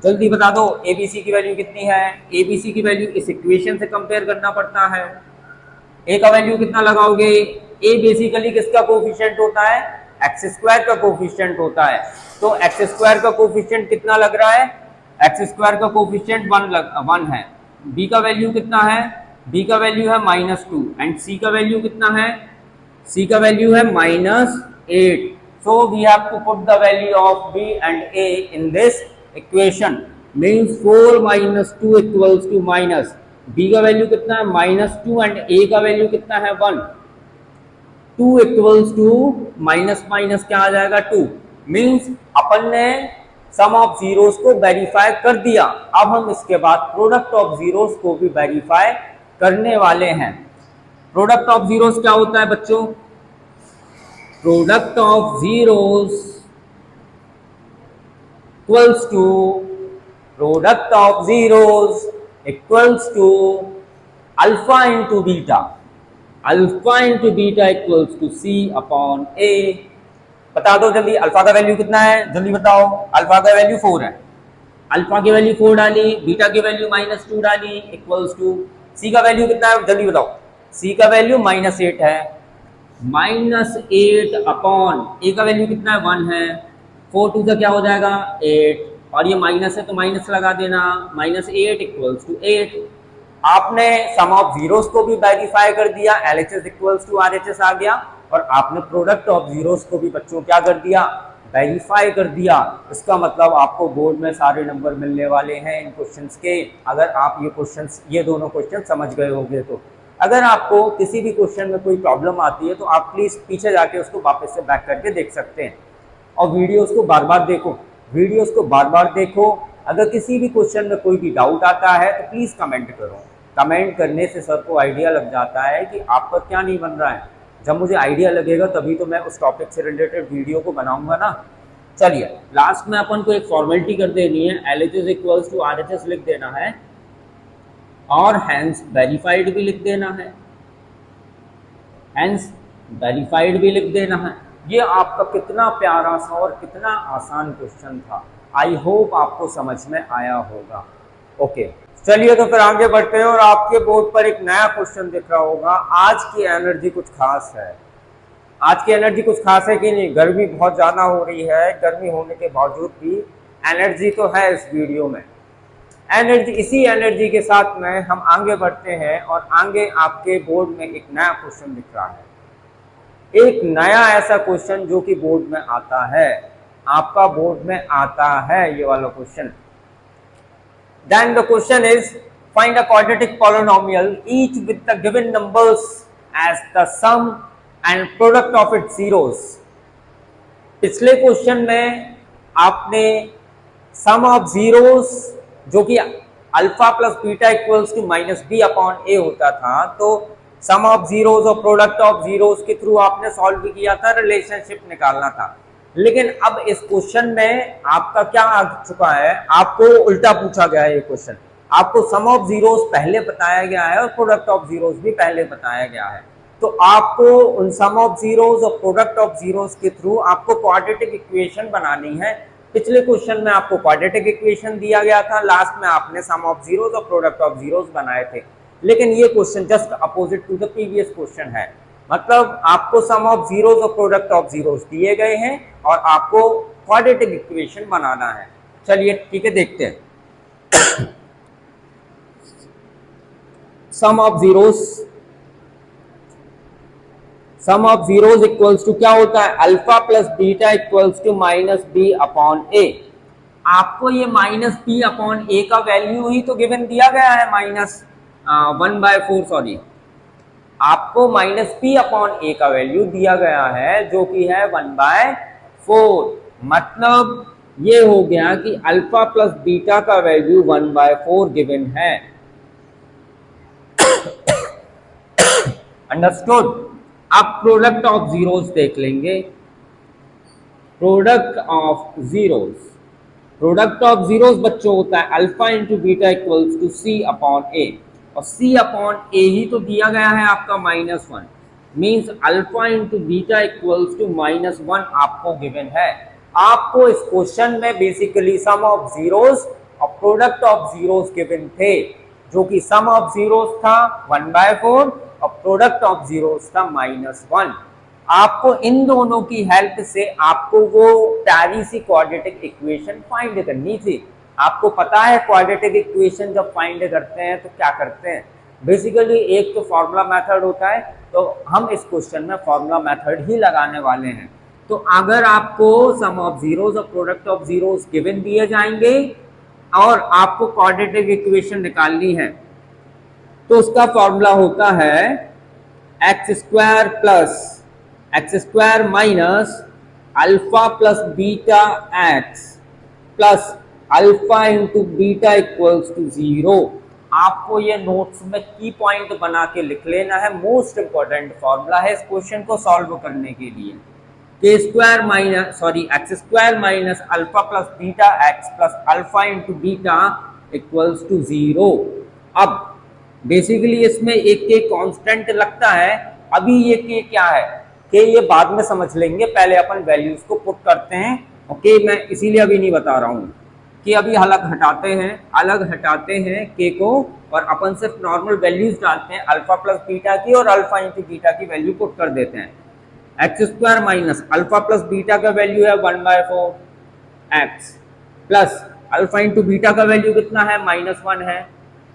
जल्दी बता दो एबीसी की वैल्यू कितनी है? एबीसी की वैल्यू इस इक्वेशन से कंपेयर करना पड़ता है। ए का वैल्यू कितना लगाओगे? ए बेसिकली किसका कोफिशिएंट होता है? एक्स स्क्वायर का कोफिशिएंट होता है। तो एक्स स्क्वायर का कोफिशिएंट कितना लग रहा है? एक्स स्क्वायर का कोफिशिएंट 1 है। बी का वैल्यू कितना है? बी का वैल्यू है -2 एंड सी का वैल्यू कितना है? सी का वैल्यू है -8। So we have to put the value of b and a in this equation, means 4 minus 2 equals to minus b का वैल्यू कितना है -2 एंड a का वैल्यू कितना है 1। 2 इक्वल्स टू माइनस माइनस क्या आ जाएगा 2, मीन्स अपन ने सम ऑफ जीरोस को वेरीफाई कर दिया। अब हम इसके बाद प्रोडक्ट ऑफ जीरोस को भी वेरीफाई करने वाले हैं। प्रोडक्ट ऑफ जीरोस क्या होता है बच्चों? Product of zeros equals to product of zeros equals to alpha into beta, alpha into beta equals to C upon A. बता दो जल्दी अल्फा का वैल्यू कितना है? जल्दी बताओ। अल्फा का वैल्यू 4 है, अल्फा की वैल्यू 4 डाली, बीटा की वैल्यू -2 डाली, इक्वल्स टू सी का वैल्यू कितना है? जल्दी बताओ। सी का वैल्यू -8 है, -8 अपॉन ए का वैल्यू कितना है 1 है, 4 2 का क्या हो जाएगा 8, और ये माइनस है तो माइनस लगा देना, -8 इक्वल्स टू 8। आपने सम ऑफ जीरोस को भी वेरीफाई कर दिया, LHS इक्वल्स टू RHS आ गया, और आपने प्रोडक्ट ऑफ जीरोस को भी बच्चों क्या कर दिया? वेरीफाई कर दिया। इसका मतलब आपको बोर्ड में सारे नंबर मिलने वाले हैं इन क्वेश्चंस के, अगर आप ये दोनों क्वेश्चन समझ गए होंगे तो। अगर आपको किसी भी क्वेश्चन में कोई प्रॉब्लम आती है तो आप प्लीज़ पीछे जाके उसको वापस से बैक करके देख सकते हैं, और वीडियोस को बार बार देखो, वीडियोस को बार बार देखो। अगर किसी भी क्वेश्चन में कोई भी डाउट आता है तो प्लीज़ कमेंट करो। कमेंट करने से सर को आइडिया लग जाता है कि आपका क्या नहीं बन रहा है। जब मुझे आइडिया लगेगा तभी तो मैं उस टॉपिक से रिलेटेड वीडियो को बनाऊंगा ना। चलिए लास्ट में अपन को एक फॉर्मेलिटी कर देनी है, LHS इक्वल्स टू RHS लिख देना है और हैंस वेरीफाइड भी लिख देना है, हैंस वेरीफाइड भी लिख देना है। ये आपका कितना प्यारा सा और कितना आसान क्वेश्चन था। आई होप आपको समझ में आया होगा। ओके चलिए तो फिर आगे बढ़ते हैं, और आपके बोर्ड पर एक नया क्वेश्चन दिख रहा होगा। आज की एनर्जी कुछ खास है। आज की एनर्जी कुछ खास है कि नहीं? गर्मी बहुत ज़्यादा हो रही है, गर्मी होने के बावजूद भी एनर्जी तो है इस वीडियो में। एनर्जी, इसी एनर्जी के साथ में हम आगे बढ़ते हैं, और आगे आपके बोर्ड में एक नया क्वेश्चन दिख रहा है। एक नया ऐसा क्वेश्चन जो कि बोर्ड में आता है, आपका बोर्ड में आता है ये वाला question. Then the question is find a quadratic polynomial each with the given numbers as the sum and product of its zeros। पिछले क्वेश्चन में आपने सम ऑफ जीरोस जो कि alpha plus beta equals to -b upon a होता था, तो sum of zeros और product of zeros के थ्रू आपने सॉल्व भी किया था, रिलेशनशिप निकालना था। लेकिन अब इस क्वेश्चन में आपका क्या आ चुका है? आपको उल्टा पूछा गया है ये क्वेश्चन। आपको सम ऑफ जीरोस पहले बताया गया है और प्रोडक्ट ऑफ जीरोस भी पहले बताया गया है। तो आपको उन सम ऑफ जीरोस और प्रोडक्ट ऑफ जीरोस के थ्रू आपको क्वाड्रेटिक इक्वेशन बनानी है। पिछले क्वेश्चन में आपको क्वाड्रेटिक इक्वेशन दिया गया था, लास्ट में आपने सम ऑफ जीरोस और प्रोडक्ट ऑफ जीरोस बनाए थे, लेकिन ये question just opposite to the previous question है। मतलब आपको सम ऑफ जीरोस और प्रोडक्ट ऑफ जीरोस दिए गए हैं और आपको क्वाड्रेटिक इक्वेशन बनाना है। चलिए ठीक है, देखते हैं। Sum of zeros equals to क्या होता है, alpha plus beta equals to minus B upon A. आपको ये माइनस बी अपॉन ए का वैल्यू ही तो गिवन दिया गया है, -1/4 सॉरी, आपको माइनस बी अपॉन ए का वैल्यू दिया गया है जो कि है 1/4। मतलब ये हो गया कि अल्फा प्लस बीटा का वैल्यू 1/4 गिवन है। अंडरस्टूड। अब प्रोडक्ट ऑफ जीरोस देख लेंगे। प्रोडक्ट ऑफ जीरोस बच्चों होता है alpha into beta equals to C upon A, और सी अपॉन ए ही तो दिया गया है आपका -1, means alpha into beta equals to -1 आपको गिवन है। आपको इस क्वेश्चन में बेसिकली सम ऑफ जीरोस और प्रोडक्ट ऑफ जीरोस गिवन थे, जो कि सम ऑफ जीरोस था 1/4 और प्रोडक्ट ऑफ जीरोस था -1। आपको इन दोनों की हेल्प से आपको वो प्यारी सी क्वाड्रेटिक इक्वेशन फाइंड करनी थी। आपको पता है क्वाड्रेटिक इक्वेशन जब फाइंड करते हैं तो क्या करते हैं, बेसिकली एक तो फॉर्मूला मेथड होता है, तो हम इस क्वेश्चन में फॉर्मूला मेथड ही लगाने वाले हैं। तो अगर आपको सम ऑफ जीरोस और प्रोडक्ट ऑफ जीरोस गिवन दिए जाएंगे और आपको क्वाड्रेटिक इक्वेशन निकालनी है, तो उसका फॉर्मूला होता है x² minus alpha plus beta x plus alpha into beta equals to 0। आपको ये नोट्स में की पॉइंट बना के लिख लेना है, मोस्ट इंपॉर्टेंट फॉर्मूला है इस क्वेश्चन को सॉल्व करने के लिए। x² minus alpha plus beta x plus alpha into beta equals to 0। अब बेसिकली इसमें एक के कांस्टेंट लगता है, अभी ये के क्या है, के ये बाद में समझ लेंगे, पहले अपन वैल्यूज को पुट करते हैं। ओके, मैं इसीलिए अभी नहीं बता रहा हूँ कि अभी अलग हटाते हैं के को, और अपन सिर्फ नॉर्मल वैल्यूज डालते हैं अल्फा प्लस बीटा की और अल्फा इंटू बीटा की वैल्यू पुट कर देते हैं। x² minus alpha plus beta का वैल्यू है 1/4 x plus alpha into beta का वैल्यू कितना है, -1 है,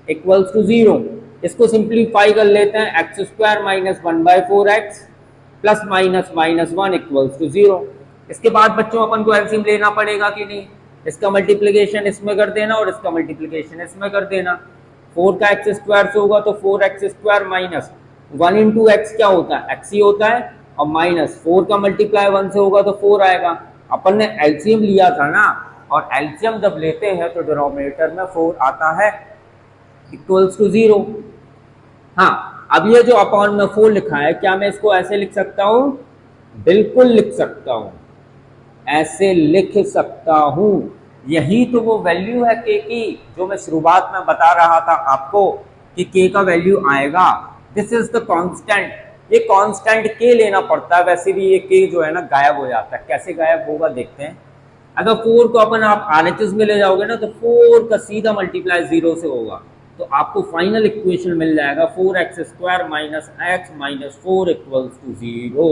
इक्वल्स टू 0। इसको सिंप्लीफाई कर लेते हैं, x² minus 1/4 x plus -1 equals to 0। इसके बाद बच्चों अपन को एलसीएम लेना पड़ेगा कि नहीं, इसका मल्टीप्लिकेशन इसमें कर देना और इसका मल्टीप्लिकेशन इसमें कर देना। 4 का x² से होगा तो 4x² माइनस 1 इंटू एक्स क्या होता है, x ही होता है, और माइनस 4 का मल्टीप्लाई 1 से होगा तो 4 आएगा। अपन ने एलसीएम लिया था ना, और एलसीएम जब लेते हैं तो डिनोमिनेटर में 4 आता है, इक्वल्स टू 0। हाँ, अब ये जो अपॉन में 4 लिखा है, क्या मैं इसको ऐसे लिख सकता हूँ, बिल्कुल लिख सकता हूँ, ऐसे लिख सकता हूँ। यही तो वो वैल्यू है के की, जो मैं शुरुआत में बता रहा था आपको कि के का वैल्यू आएगा। This is the constant. ये कांस्टेंट के लेना पड़ता है, वैसे भी ये के जो है ना गायब हो जाता है। कैसे गायब होगा देखते हैं। अगर 4 को अपन आप RHS में ले जाओगे ना, तो 4 का सीधा मल्टीप्लाई 0 से होगा, तो आपको फाइनल इक्वेशन मिल जाएगा 4x² minus x minus 4 equals to 0।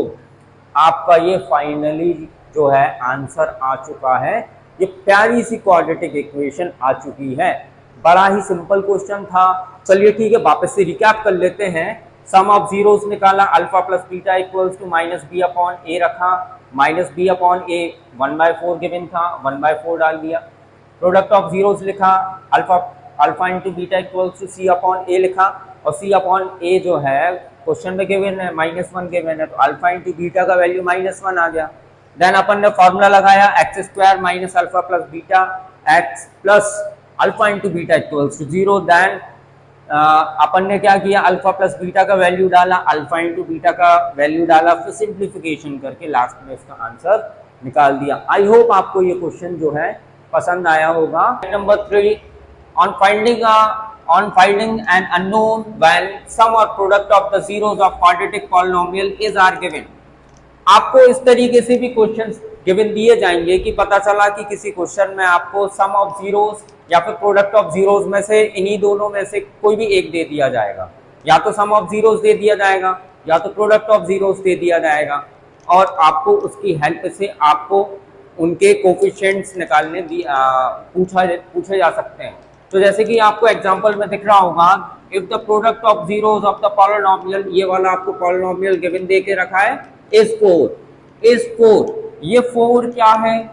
आपका ये फाइनली जो है आंसर आ चुका है। ये प्यारी सी क्वाड्रेटिक इक्वेशन आ चुकी है। बड़ा ही सिंपल क्वेश्चन था। चलिए ठीक है, वापस से रिकैप कर लेते हैं। सम ऑफ जीरोस निकाला, alpha plus beta equals to -b upon a रखा, -b अपॉन a 1/4 गिवन था, 1/4 डाल दिया। प्रोडक्ट ऑफ जीरोस लिखा, alpha into beta equals to c upon a लिखा, और c अपॉन a जो है क्वेश्चन में गिवन है -1 गिवन है, तो अल्फा इंटू बीटा का वैल्यू -1 आ गया। देन अपन ने फॉर्मूला लगाया x² minus alpha plus beta x plus alpha into beta equals to 0। Then अपन ने क्या किया, अल्फा प्लस बीटा का वैल्यू डाला, अल्फा इंटू बीटा का वैल्यू डाला, फिर सिंप्लीफिकेशन करके लास्ट में इसका आंसर निकाल दिया। आई होप आपको ये क्वेश्चन जो है पसंद आया होगा। Number 3, on finding on finding an unknown when sum or product of the zeros of quadratic polynomial is are given। आपको इस तरीके से भी क्वेश्चंस गिवन दिए जाएंगे कि पता चला कि किसी क्वेश्चन में आपको सम ऑफ जीरोस या फिर प्रोडक्ट ऑफ जीरोस में से इन्हीं दोनों में से कोई भी एक दे दिया जाएगा, या तो सम ऑफ जीरोस दे दिया जाएगा या तो प्रोडक्ट ऑफ जीरोस दे दिया जाएगा, और आपको उसकी हेल्प से आपको उनके कोफिशिएंट्स निकालने पूछे जा सकते हैं। तो जैसे कि आपको एग्जांपल में दिख रहा होगा, if the product of zeros of the polynomial, ये वाला आपको पॉलिनोमियल गिवन दे के रखा है इज 4। ये 4 क्या है?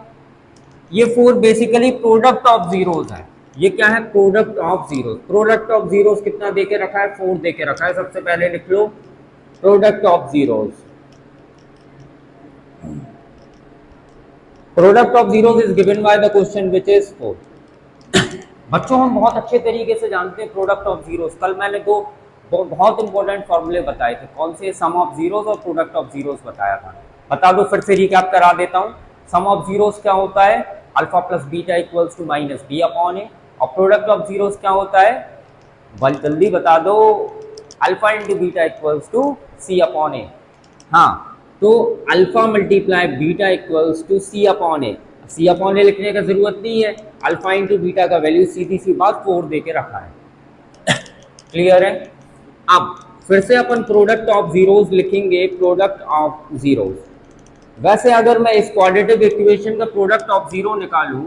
ये 4 बेसिकली प्रोडक्ट ऑफ जीरोस है। ये क्या है? Product of zeros. Product of zeros कितना दे के रखा है? 4 दे के रखा है। सबसे पहले लिख लो product of zeros. Product of zeros is given by the question which is 4। बच्चों हम बहुत अच्छे तरीके से जानते हैं प्रोडक्ट ऑफ जीरोस। कल मैंने दो बहुत इंपॉर्टेंट फॉर्मूले बताए थे, कौन से? सम ऑफ जीरोस और प्रोडक्ट ऑफ जीरोस बताया था। बता दो, फिर से रिकैप करा देता हूँ। सम ऑफ जीरोस क्या होता है? Alpha plus beta equals to minus B upon A. और प्रोडक्ट ऑफ जीरोस क्या होता है? जल्दी बता दो, alpha into beta equals to C upon A. हाँ, तो alpha multiply beta equals to C upon A. C upon A लिखने का जरूरत नहीं है, अल्फा इंटू बीटा का वैल्यू सीधी सी बात 4 दे के रखा है। क्लियर है? अब फिर से अपन प्रोडक्ट ऑफ जीरोस लिखेंगे, प्रोडक्ट ऑफ जीरोस। वैसे अगर मैं इस क्वाड्रेटिक इक्वेशन का प्रोडक्ट ऑफ जीरो निकालूं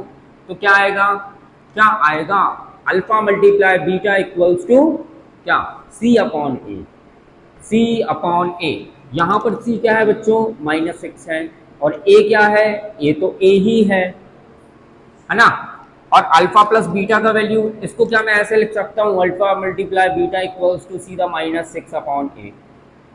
तो क्या आएगा? Alpha multiply beta equals to क्या? C upon A. C upon ए, यहां पर सी क्या है बच्चों? -6 है। और ए क्या है? ए तो ए ही है ना। और अल्फा प्लस बीटा का वैल्यू, इसको क्या मैं ऐसे लिख सकता हूँ? Alpha multiply beta equals to सीधा -6 अपॉन ए।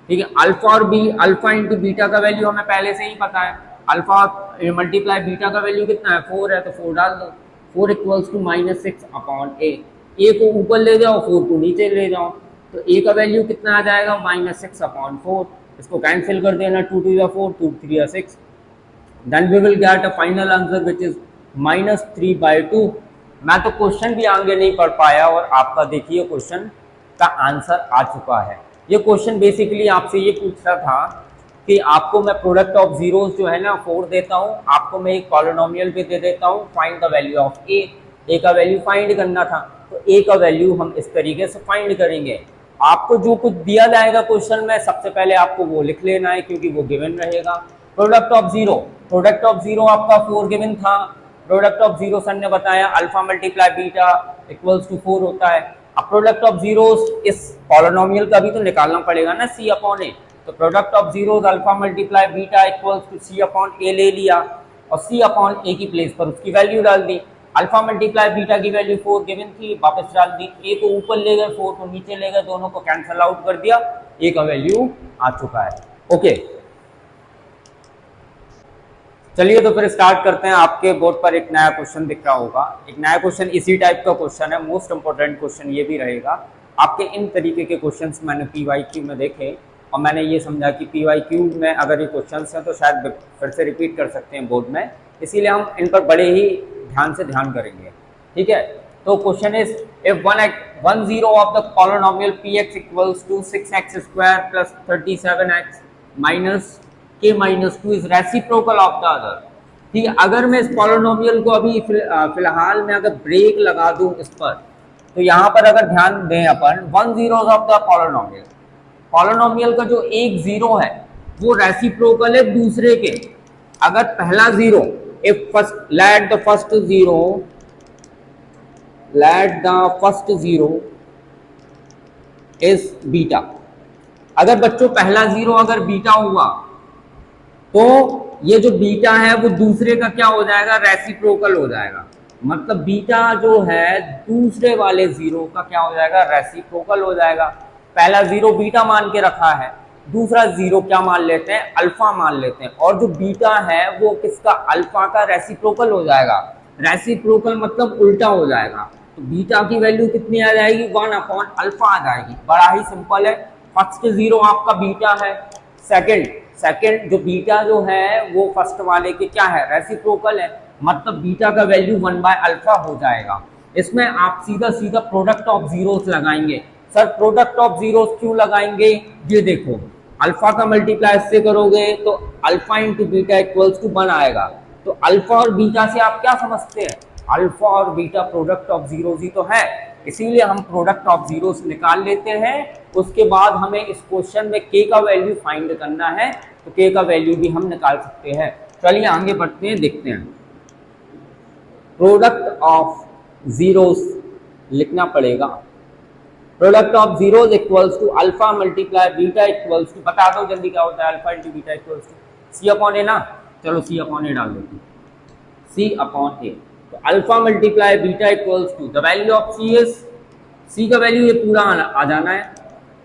ठीक है, अल्फा इंटू बीटा का वैल्यू हमें पहले से ही पता है। अल्फा मल्टीप्लाई बीटा का वैल्यू कितना है? 4 है, तो 4 डाल दो। 4 equals to -6 upon A. A को ऊपर ले जाओ, 4 को नीचे ले जाओ, तो ए का वैल्यू कितना आ जाएगा? -6 अपॉन 4। इसको कैंसिल कर देना, 2 to the 4, 2 3 are 6। Then we will get a final answer which is -3/2। मैं तो क्वेश्चन भी आगे नहीं पढ़ पाया और आपका देखिए क्वेश्चन का आंसर आ चुका है। ये क्वेश्चन बेसिकली आपसे ये पूछता था कि आपको मैं प्रोडक्ट ऑफ जीरोस जो है ना 4 देता हूँ, आपको मैं एक पॉलिनोमियल भी दे देता हूँ, फाइंड द वैल्यू ऑफ ए। ए का वैल्यू फाइंड करना था, तो ए का वैल्यू हम इस तरीके से फाइंड करेंगे। आपको जो कुछ दिया जाएगा क्वेश्चन में, सबसे पहले आपको वो लिख लेना है क्योंकि वो गिवन रहेगा। प्रोडक्ट ऑफ जीरो आपका 4 गिवन था। प्रोडक्ट ऑफ जीरो सर ने बताया alpha multiply beta equals to 4 होता है। अब प्रोडक्ट ऑफ जीरोस इस पॉलिनोमियल का भी तो निकालना पड़ेगा ना, सी अपॉन ए। तो product of zeros alpha multiply beta equals to C upon A ले लिया और सी अपॉन ए की प्लेस पर उसकी वैल्यू डाल दी। अल्फा मल्टीप्लाई बीटा की वैल्यू 4 गिवन थी, वापस डाल दी। ए को ऊपर ले गए, 4 को नीचे ले गए, दोनों को कैंसिल आउट कर दिया, ए का वैल्यू आ चुका है। ओके, चलिए तो फिर स्टार्ट करते हैं। आपके बोर्ड पर एक नया क्वेश्चन दिख रहा होगा, एक नया क्वेश्चन इसी टाइप का क्वेश्चन है। मोस्ट इंपोर्टेंट क्वेश्चन ये भी रहेगा। आपके इन तरीके के क्वेश्चंस मैंने PYQ में देखे और मैंने ये समझा कि PYQ में अगर ये क्वेश्चंस हैं तो शायद फिर से रिपीट कर सकते हैं बोर्ड में, इसीलिए हम इन पर बड़े ही ध्यान करेंगे। ठीक है, तो question is if 1 0 of the polynomial px equals to 6x square plus 37x minus k minus 2 is reciprocal of the other. ठीक है, अगर मैं इस पॉलिनोमियल को अभी फिलहाल में अगर ब्रेक लगा दूं इस पर, तो यहाँ पर अगर ध्यान दें अपन 1 0 ऑफ द पॉलिनोमियल का जो एक जीरो है वो रेसिप्रोकल है दूसरे के। अगर पहला zero, if first let the first zero is beta। अगर बच्चों पहला जीरो अगर बीटा हुआ तो ये जो बीटा है वो दूसरे का क्या हो जाएगा? रेसिप्रोकल हो जाएगा। मतलब बीटा जो है दूसरे वाले जीरो का क्या हो जाएगा? रेसिप्रोकल हो जाएगा। पहला जीरो बीटा मान के रखा है, दूसरा जीरो क्या मान लेते हैं? अल्फा मान लेते हैं। और जो बीटा है वो किसका? अल्फा का रेसिप्रोकल हो जाएगा। रेसिप्रोकल मतलब उल्टा हो जाएगा। तो बीटा की वैल्यू कितनी आ जाएगी? 1 अपॉन अल्फा आ जाएगी। बड़ा ही सिंपल है। फर्स्ट जीरो आपका बीटा है, सेकंड जो बीटा जो है वो फर्स्ट वाले के क्या है? रेसिप्रोकल है। मतलब बीटा का वैल्यू 1 बाय अल्फा हो जाएगा। इसमें आप सीधा सीधा प्रोडक्ट ऑफ जीरोस लगाएंगे। सर प्रोडक्ट ऑफ जीरोस क्यों लगाएंगे? ये देखो, अल्फा का मल्टीप्लाई इससे करोगे तो alpha into beta equals to 1 आएगा। तो अल्फा और बीटा से आप क्या समझते हैं? अल्फा और बीटा प्रोडक्ट ऑफ जीरोस ही तो है, इसीलिए हम प्रोडक्ट ऑफ जीरोस निकाल लेते हैं। उसके बाद हमें इस क्वेश्चन में के का वैल्यू फाइंड करना है, तो के का वैल्यू भी हम निकाल सकते हैं। चलिए आगे बढ़ते हैं, देखते हैं। प्रोडक्ट ऑफ जीरोस लिखना पड़ेगा। Product of zeros equals to alpha multiply beta equals to, बता दो जल्दी क्या होता है? Alpha into beta equals to C upon A ना, चलो सी अपॉन ए डाल देते हैं, सी अपॉन ए। तो alpha multiply beta equals to the value of C is, C का वैल्यू ये पूरा आ जाना है,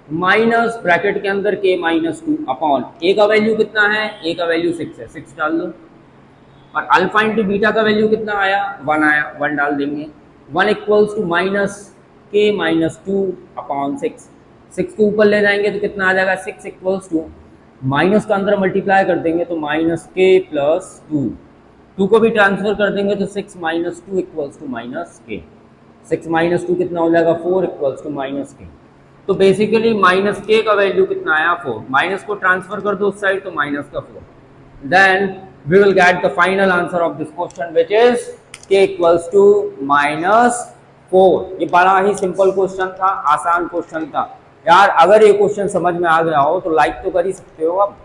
माइनस ब्रैकेट के अंदर के माइनस 2 अपॉन ए का वैल्यू कितना है? ए का वैल्यू 6 है, 6 डाल दो। और अल्फा इंटू बीटा का वैल्यू कितना आया? 1 आया, 1 डाल देंगे। 1 इक्वल्स टू माइनस के माइनस 2 अपॉन 6, 6 को ऊपर ले जाएंगे तो कितना आ जाएगा? 6 इक्वल्स टू माइनस का अंदर मल्टीप्लाई कर देंगे तो माइनस के प्लस 2 को भी ट्रांसफर कर देंगे तो 6 माइनस 2 इक्वल्स टू माइनस के, 6 माइनस 2 कितना हो जाएगा? 4 इक्वल्स टू माइनस के। तो बेसिकली माइनस के का वैल्यू कितना आया? 4, माइनस को ट्रांसफर कर दो उस साइड तो माइनस का 4। Then we will get the final answer of this question which is K equals to -4। ये बड़ा ही सिंपल क्वेश्चन था, आसान क्वेश्चन था यार। अगर ये क्वेश्चन समझ में आ गया हो तो लाइक तो कर ही सकते हो। अब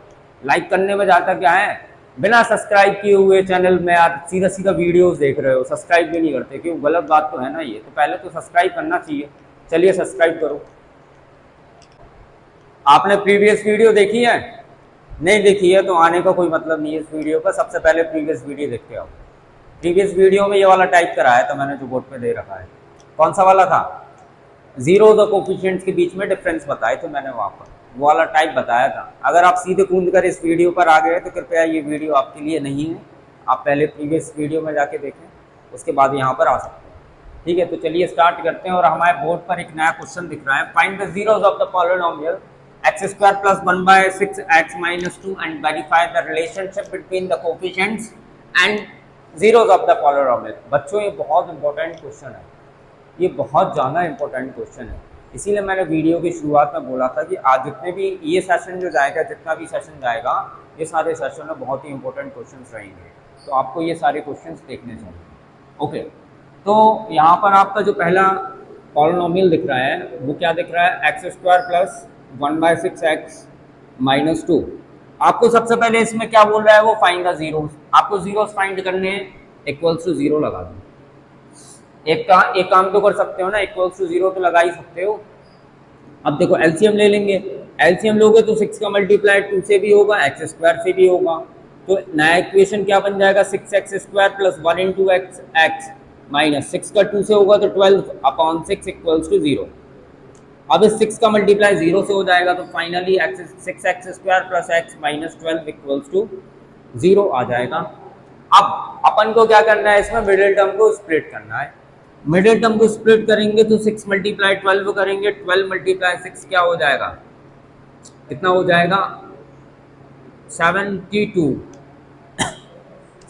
लाइक करने में जाता क्या है? बिना सब्सक्राइब किए हुए चैनल में आप सीधा सीधा वीडियोस देख रहे हो, सब्सक्राइब भी नहीं करते, क्यों? गलत बात तो है ना ये, तो पहले तो सब्सक्राइब करना चाहिए। चलिए सब्सक्राइब करो। आपने प्रीवियस वीडियो देखी है? नहीं देखी है तो आने का कोई मतलब नहीं है इस वीडियो पर। सबसे पहले प्रीवियस वीडियो देखते आओ। प्रीवियस वीडियो में ये वाला टाइप कराया था मैंने, जो बोर्ड पे दे रखा है। कौन सा वाला था? जीरोस और कोफिशिएंट्स के बीच में डिफरेंस बताए थे मैंने वहाँ पर, वो वाला टाइप बताया था। अगर आप सीधे कूद कर इस वीडियो पर आ गए तो कृपया ये वीडियो आपके लिए नहीं है। आप पहले प्रीवियस वीडियो में जाके देखें, उसके बाद यहाँ पर आ सकते हैं। ठीक है, तो चलिए स्टार्ट करते हैं। और हमारे बोर्ड पर एक नया क्वेश्चन दिख रहा है, find the zeros of the polynomial x² + 1/6x - 2 and verify the relationship between the coefficients and zeros of the polynomial। बच्चों ये बहुत इंपॉर्टेंट क्वेश्चन है, ये बहुत ज़्यादा इंपॉर्टेंट क्वेश्चन है। इसीलिए मैंने वीडियो की शुरुआत में बोला था कि आज जितने भी ये सेशन जो जाएगा, जितना भी सेशन जाएगा, ये सारे सेशन में बहुत ही इंपॉर्टेंट क्वेश्चंस रहेंगे, तो आपको ये सारे क्वेश्चंस देखने चाहिए। ओके, तो यहाँ पर आपका जो पहला पॉलिनोमियल दिख रहा है वो क्या दिख रहा है? x² + 1/6x - 2। आपको सबसे पहले इसमें क्या बोल रहा है वो? Find the zeros. आपको जीरोस फाइंड करने हैं, इक्वल्स टू 0 लगा दो। एक काम तो कर सकते हो ना, इक्वल्स टू 0 तो लगा ही सकते हो। अब देखो एलसीएम ले लेंगे, एलसीएम लोगे तो 6 का मल्टीप्लाई 2 से भी होगा, x² से भी होगा। तो नया इक्वेशन क्या बन जाएगा? 6x² + 1 × x -6 का 2 से होगा तो 12/6 इक्वल्स टू 0। अब इस 6 का मल्टीप्लाई 0 से हो जाएगा तो finally 6x² + x - 12 equals to 0 आ जाएगा। अब अपन को क्या करना है? इसमें मिडिल टर्म को स्प्लिट करना है। मिडिल टर्म को स्प्लिट करेंगे तो 6 × 12 करेंगे, 12 × 6 क्या हो जाएगा? कितना हो जाएगा? 72।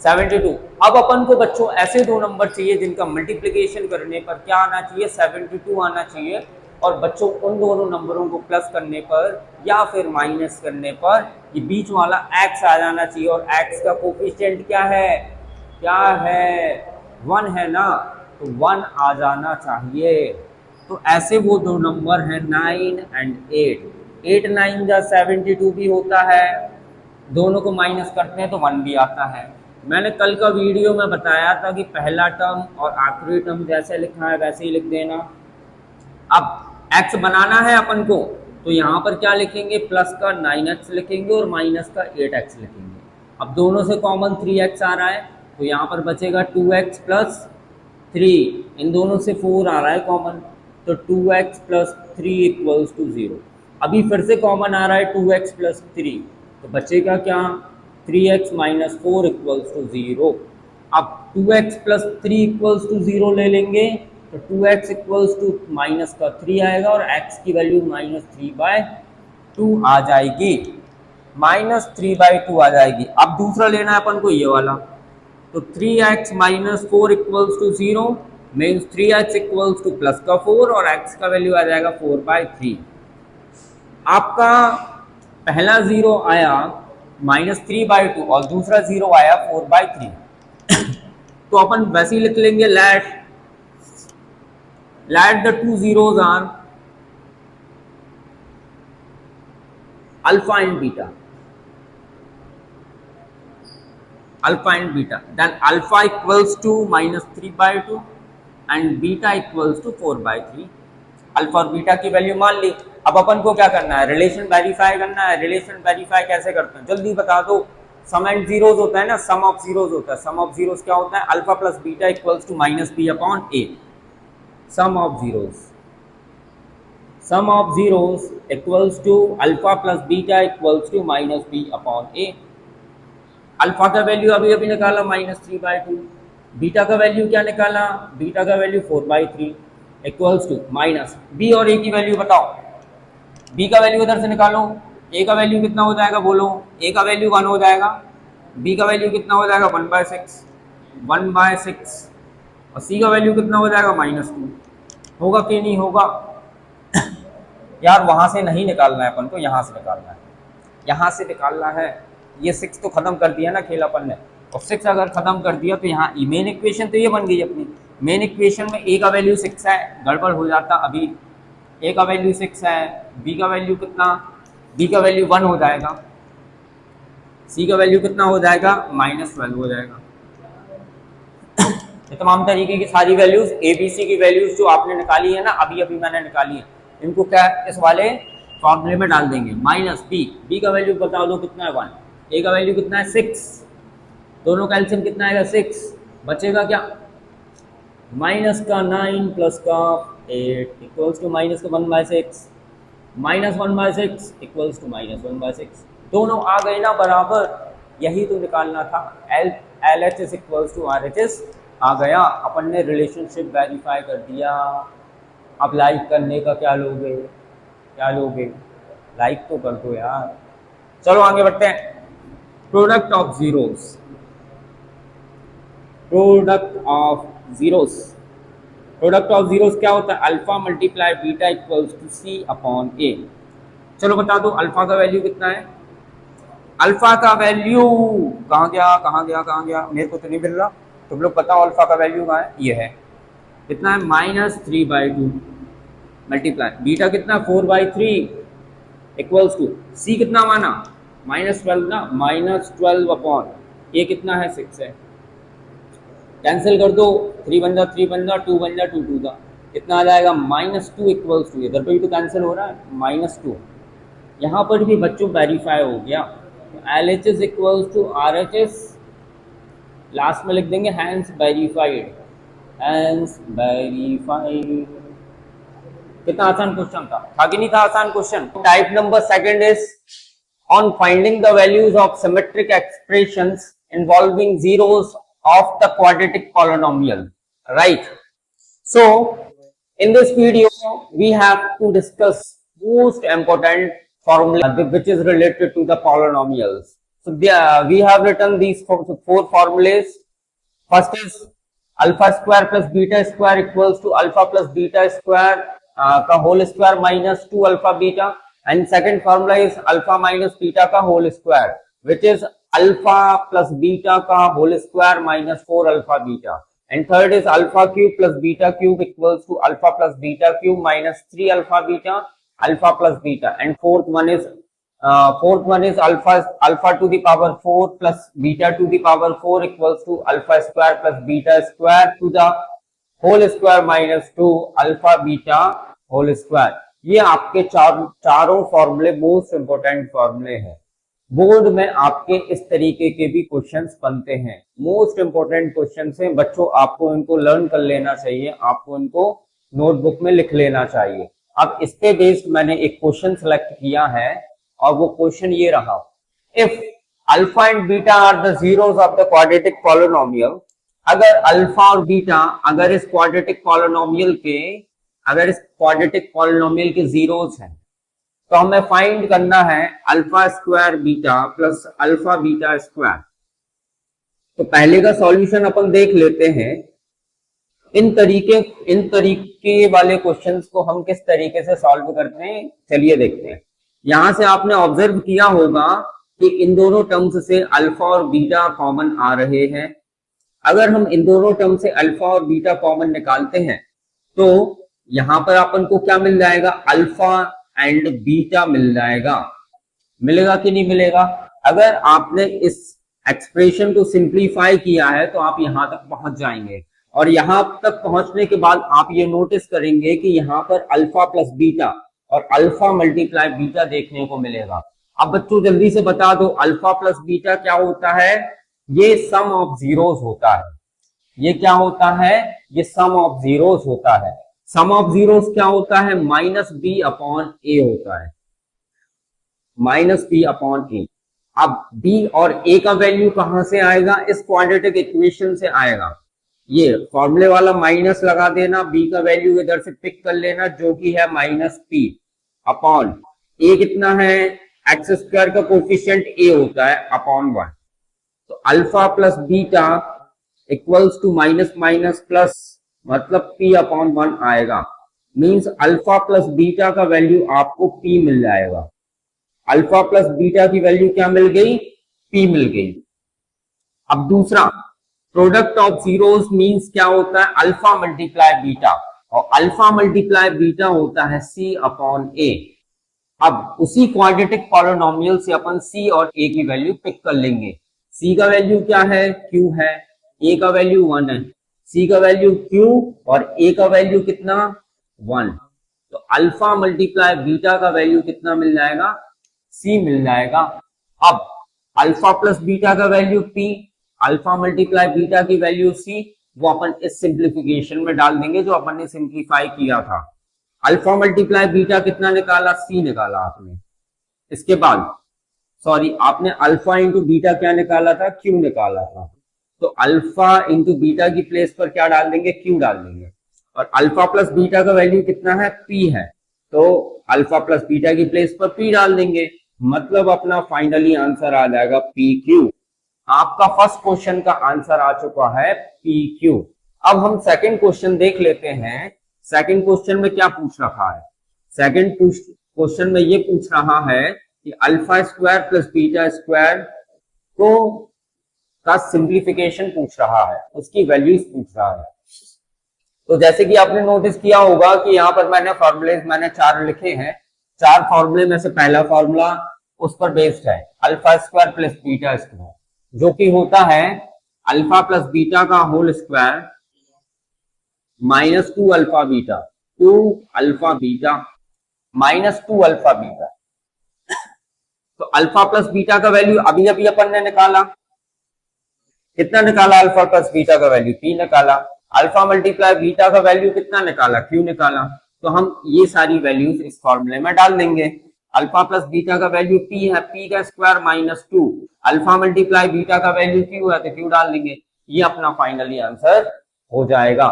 72। अब अपन को बच्चों ऐसे दो नंबर चाहिए जिनका मल्टीप्लिकेशन करने पर क्या आना चाहिए? 72 आना चाहिए। और बच्चों उन दोनों नंबरों को प्लस करने पर या फिर माइनस करने पर ये बीच वाला x आ जाना चाहिए। और x का कोफिशिएंट क्या है? क्या है? 1 है ना, तो 1 आ जाना चाहिए। तो ऐसे वो दो नंबर हैं 9 और 8। 8 9 जा 72 भी होता है, दोनों को माइनस करते हैं तो 1 भी आता है। मैंने कल का वीडियो में बताया था कि पहला टर्म और आखिरी टर्म जैसे लिखना है वैसे ही लिख देना। अब x बनाना है अपन को, तो यहाँ पर क्या लिखेंगे? प्लस का 9x लिखेंगे और माइनस का 8x लिखेंगे। अब दोनों से कॉमन 3x आ रहा है तो यहाँ पर बचेगा 2x + 3। इन दोनों से 4 आ रहा है कॉमन, तो 2x + 3 इक्वल्स टू 0। अभी फिर से कॉमन आ रहा है 2x + 3, तो बचेगा क्या? 3x - 4 equals to 0। अब 2x + 3 इक्वल्स टू 0 ले लेंगे तो 2x इक्वल्स टू माइनस का 3 आएगा और x की वैल्यू -3/2 आ जाएगी। -3/2 आ जाएगी। अब दूसरा लेना है अपन को ये वाला, तो 3x - 4 equals to 0 means 3x equals to plus का 4 और x का वैल्यू आ जाएगा 4/3। आपका पहला जीरो आया -3/2 और दूसरा जीरो आया 4/3। तो अपन वैसे ही लिख लेंगे let the two zeros are alpha and beta, then alpha equals to -3/2 and beta equals to 4/3। Alpha और बीटा की वैल्यू मान ली। अब अपन को क्या करना है, रिलेशन वेरीफाई करना है। रिलेशन वेरीफाई कैसे करते हैं जल्दी बता दो। सम एंड जीरोज होता है ना, सम ऑफ जीरोज होता है। सम ऑफ जीरोज क्या होता है, alpha plus beta equals to -b/a। Sum of zeros equals to alpha plus beta equals to -b/a। Alpha का वैल्यू अभी अभी निकाला -3/2, बीटा का वैल्यू क्या निकाला, बीटा का value 4/3 equals to minus B और ए की वैल्यू बताओ। बी का वैल्यू इधर से निकालो, ए का वैल्यू कितना हो जाएगा बोलो, ए का वैल्यू 1 हो जाएगा, बी का वैल्यू कितना हो जाएगा 1/6 और सी का वैल्यू कितना हो जाएगा -2। होगा कि नहीं होगा यार, वहां से नहीं निकालना है अपन को, यहाँ से निकालना है, यहाँ से निकालना है। ये 6 तो खत्म कर दिया ना खेल अपन ने, और 6 अगर खत्म कर दिया तो यहाँ मेन इक्वेशन तो ये बन गई अपनी। मेन इक्वेशन में ए का वैल्यू 6 है, गड़बड़ हो जाता अभी। ए का वैल्यू 6 है, बी का वैल्यू कितना, बी का वैल्यू 1 हो जाएगा, सी का वैल्यू कितना हो जाएगा -12 हो जाएगा। ये तमाम तरीके की सारी वैल्यूज ए बी सी की वैल्यूज जो आपने निकाली है ना, अभी अभी मैंने निकाली है, इनको क्या इस वाले फॉर्मूले में डाल देंगे। बी का वैल्यू बता दो कितना है 1, ए का वैल्यू कितना है 6, दोनों का एलसीएम कितना आएगा 6, बचेगा क्या माइनस का 9 प्लस का 8 इक्वल्स टू माइनस का 1/6, -1/6 इक्वल्स टू -1/6। दोनों आ गए ना बराबर, यही तो निकालना था। LHS इक्वल्स टू RHS आ गया, अपन ने रिलेशनशिप वेरीफाई कर दिया। अब लाइक करने का क्या लोगे, लाइक तो कर दो यार। चलो आगे बढ़ते हैं। प्रोडक्ट ऑफ जीरोस क्या होता है, alpha multiply beta equals to C/A। चलो बता दो अल्फा का वैल्यू कितना है, अल्फा का वैल्यू कहाँ गया, मेरे को तो नहीं मिल रहा, तुम लोग बताओ अल्फा का वैल्यू कहाँ है, ये है कितना है -3/2 मल्टीप्लाई बीटा कितना 4/3 इक्वल्स टू सी कितना माना -12 ना, -12 ये कितना है 6 है, कैंसिल कर दो, 3 बन जा 3 बन जा, 2 बन जा 2 का कितना आ जाएगा -2 इक्वल्स टू, इधर पे भी तो कैंसिल हो रहा है -2, यहाँ पर भी बच्चों वेरीफाई हो गया। LHS equals to RHS, last में लिख देंगे हैंस वेरीफाइड। कितना आसान क्वेश्चन था कि नहीं था आसान question. Type number second is on finding the values of symmetric expressions involving zeros of the quadratic polynomial, right? So in this video we have to discuss most important formula which is related to the polynomials. So we have written these four formulas. First is alpha square plus beta square equals to alpha plus beta square का whole square minus 2 alpha beta, and second formula is alpha minus beta का whole square which is alpha plus beta का whole square -4 alpha beta, and third is alpha cube plus beta cube equals to alpha plus beta cube -3 alpha beta alpha plus beta, and fourth one is alpha to the power 4 plus beta to the power 4 equals to alpha square plus beta square to the whole square -2 alpha beta whole square. ये आपके चारों फॉर्मूले most important फॉर्मूले हैं। Board में आपके इस तरीके के भी क्वेश्चंस बनते हैं, मोस्ट इंपोर्टेंट क्वेश्चंस हैं बच्चों, आपको इनको लर्न कर लेना चाहिए, आपको इनको नोटबुक में लिख लेना चाहिए। अब इस पे बेस्ड मैंने एक क्वेश्चन सेलेक्ट किया है और वो क्वेश्चन ये रहा, if alpha and beta are the zeros of the quadratic polynomial, अगर अल्फा और बीटा अगर इस क्वाड्रेटिक पॉलिनोमियल के जीरोस हैं तो हमें फाइंड करना है alpha square beta plus alpha beta square. तो पहले का सॉल्यूशन अपन देख लेते हैं। इन तरीके वाले क्वेश्चंस को हम किस तरीके से सॉल्व करते हैं, चलिए देखते हैं। यहां से आपने ऑब्जर्व किया होगा कि इन दोनों टर्म्स से अल्फा और बीटा कॉमन आ रहे हैं। अगर हम इन दोनों टर्म से अल्फा और बीटा कॉमन निकालते हैं तो यहां पर अपन को क्या मिल जाएगा, अल्फा एंड बीटा मिल जाएगा। मिलेगा कि नहीं मिलेगा? अगर आपने इस एक्सप्रेशन को सिंप्लीफाई किया है तो आप यहां तक पहुंच जाएंगे, और यहां तक पहुंचने के बाद आप ये नोटिस करेंगे कि यहां पर अल्फा प्लस बीटा और अल्फा मल्टीप्लाई बीटा देखने को मिलेगा। अब बच्चों जल्दी से बता दो, अल्फा प्लस बीटा क्या होता है? ये सम ऑफ जीरोस होता है। ये क्या होता है? ये सम ऑफ जीरोस होता है। सम ऑफ जीरोस क्या होता है? माइनस बी अपॉन ए होता है, माइनस बी अपॉन ए। अब बी और ए का वैल्यू कहां से आएगा? इस क्वाड्रेटिक इक्वेशन से आएगा। ये फॉर्मूले वाला माइनस लगा देना, बी का वैल्यू इधर से पिक कर लेना जो कि है माइनस पी अपॉन ए। कितना है? एक्स स्क्वायर का कोफिशिएंट ए होता है अपॉन 1। तो alpha plus beta equals to minus minus plus, मतलब p अपॉन 1 आएगा। मींस अल्फा प्लस बीटा का वैल्यू आपको p मिल जाएगा। अल्फा प्लस बीटा की वैल्यू क्या मिल गई? p मिल गई। अब दूसरा, प्रोडक्ट ऑफ जीरोस मींस क्या होता है? अल्फा मल्टीप्लाई बीटा, और अल्फा मल्टीप्लाई बीटा होता है c अपॉन a। अब उसी क्वाड्रेटिक पॉलिनोमियल से अपन c और a की वैल्यू पिक कर लेंगे। c का वैल्यू क्या है? q है, a का वैल्यू 1 है, c का वैल्यू q और a का वैल्यू कितना? 1। तो अल्फा मल्टीप्लाई बीटा का वैल्यू कितना मिल जाएगा? c मिल जाएगा। अब अल्फा प्लस बीटा का value p, alpha multiply beta की वैल्यू c, वो अपन इस सिंप्लीफिकेशन में डाल देंगे जो अपन ने सिंप्लीफाई किया था। अल्फा मल्टीप्लाई बीटा कितना निकाला? c निकाला आपने। इसके बाद सॉरी, आपने अल्फा इंटू बीटा क्या निकाला था? q निकाला था। तो अल्फा इंटू बीटा की प्लेस पर क्या डाल देंगे? q डाल देंगे। और अल्फा प्लस बीटा का वैल्यू कितना है? p है, तो अल्फा प्लस बीटा की प्लेस पर p डाल देंगे। मतलब अपना फाइनली आंसर आ जाएगा PQ। आपका फर्स्ट क्वेश्चन का आंसर आ चुका है PQ। अब हम सेकंड क्वेश्चन देख लेते हैं। सेकंड क्वेश्चन में क्या पूछ रखा है? सेकंड क्वेश्चन में ये पूछ रहा है कि alpha square plus beta square को का सिंप्लीफिकेशन पूछ रहा है, उसकी वैल्यूज पूछ रहा है। तो जैसे कि आपने नोटिस किया होगा कि यहाँ पर मैंने फॉर्मूलेज 4 लिखे हैं। 4 फॉर्मूले में से पहला फॉर्मूला उस पर बेस्ड है, alpha square plus beta square, जो कि होता है अल्फा प्लस बीटा का whole square minus 2 alpha beta, 2 alpha beta minus 2 alpha beta. तो अल्फा प्लस बीटा का वैल्यू अभी अभी अपन ने निकाला, कितना निकाला? अल्फा प्लस बीटा का वैल्यू p निकाला। अल्फा मल्टीप्लाई बीटा का वैल्यू कितना निकाला? q निकाला। तो हम ये सारी वैल्यूज इस फॉर्मूले में डाल देंगे। अल्फा प्लस बीटा का वैल्यू p है, p का square minus 2, alpha multiply beta का वैल्यू q है तो q डाल देंगे। ये अपना फाइनली आंसर हो जाएगा।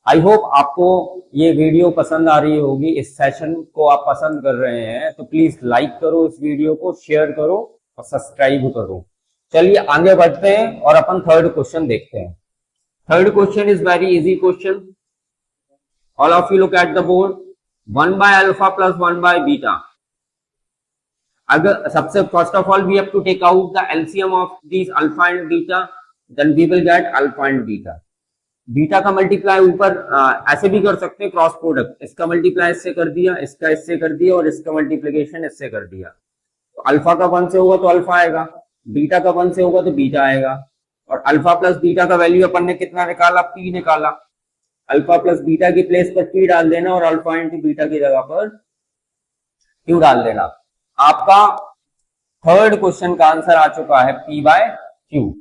आई होप आपको ये वीडियो पसंद आ रही होगी, इस सेशन को आप पसंद कर रहे हैं तो प्लीज लाइक करो, इस वीडियो को शेयर करो और सब्सक्राइब करो। चलिए आगे बढ़ते हैं और अपन थर्ड क्वेश्चन देखते हैं। Third question is very easy question. All of you look at the board. 1 by alpha plus 1 by beta. अगर सबसे first of all we have to take out the LCM of these alpha and beta, then we will get alpha and beta. Beta का multiply ऊपर ऐसे भी कर सकते हैं, cross product, इसका मल्टीप्लाई इससे कर दिया, इसका इससे कर दिया और इसका मल्टीप्लीकेशन इससे कर दिया। तो अल्फा का 1 से होगा तो अल्फा आएगा, बीटा का 1 से होगा तो बीटा आएगा। और अल्फा प्लस बीटा का वैल्यू अपन ने कितना निकाला? p निकाला। अल्फा प्लस बीटा की प्लेस पर p डाल देना और अल्फा इंटू बीटा की जगह पर q डाल देना। आपका थर्ड क्वेश्चन का आंसर आ चुका है p/q।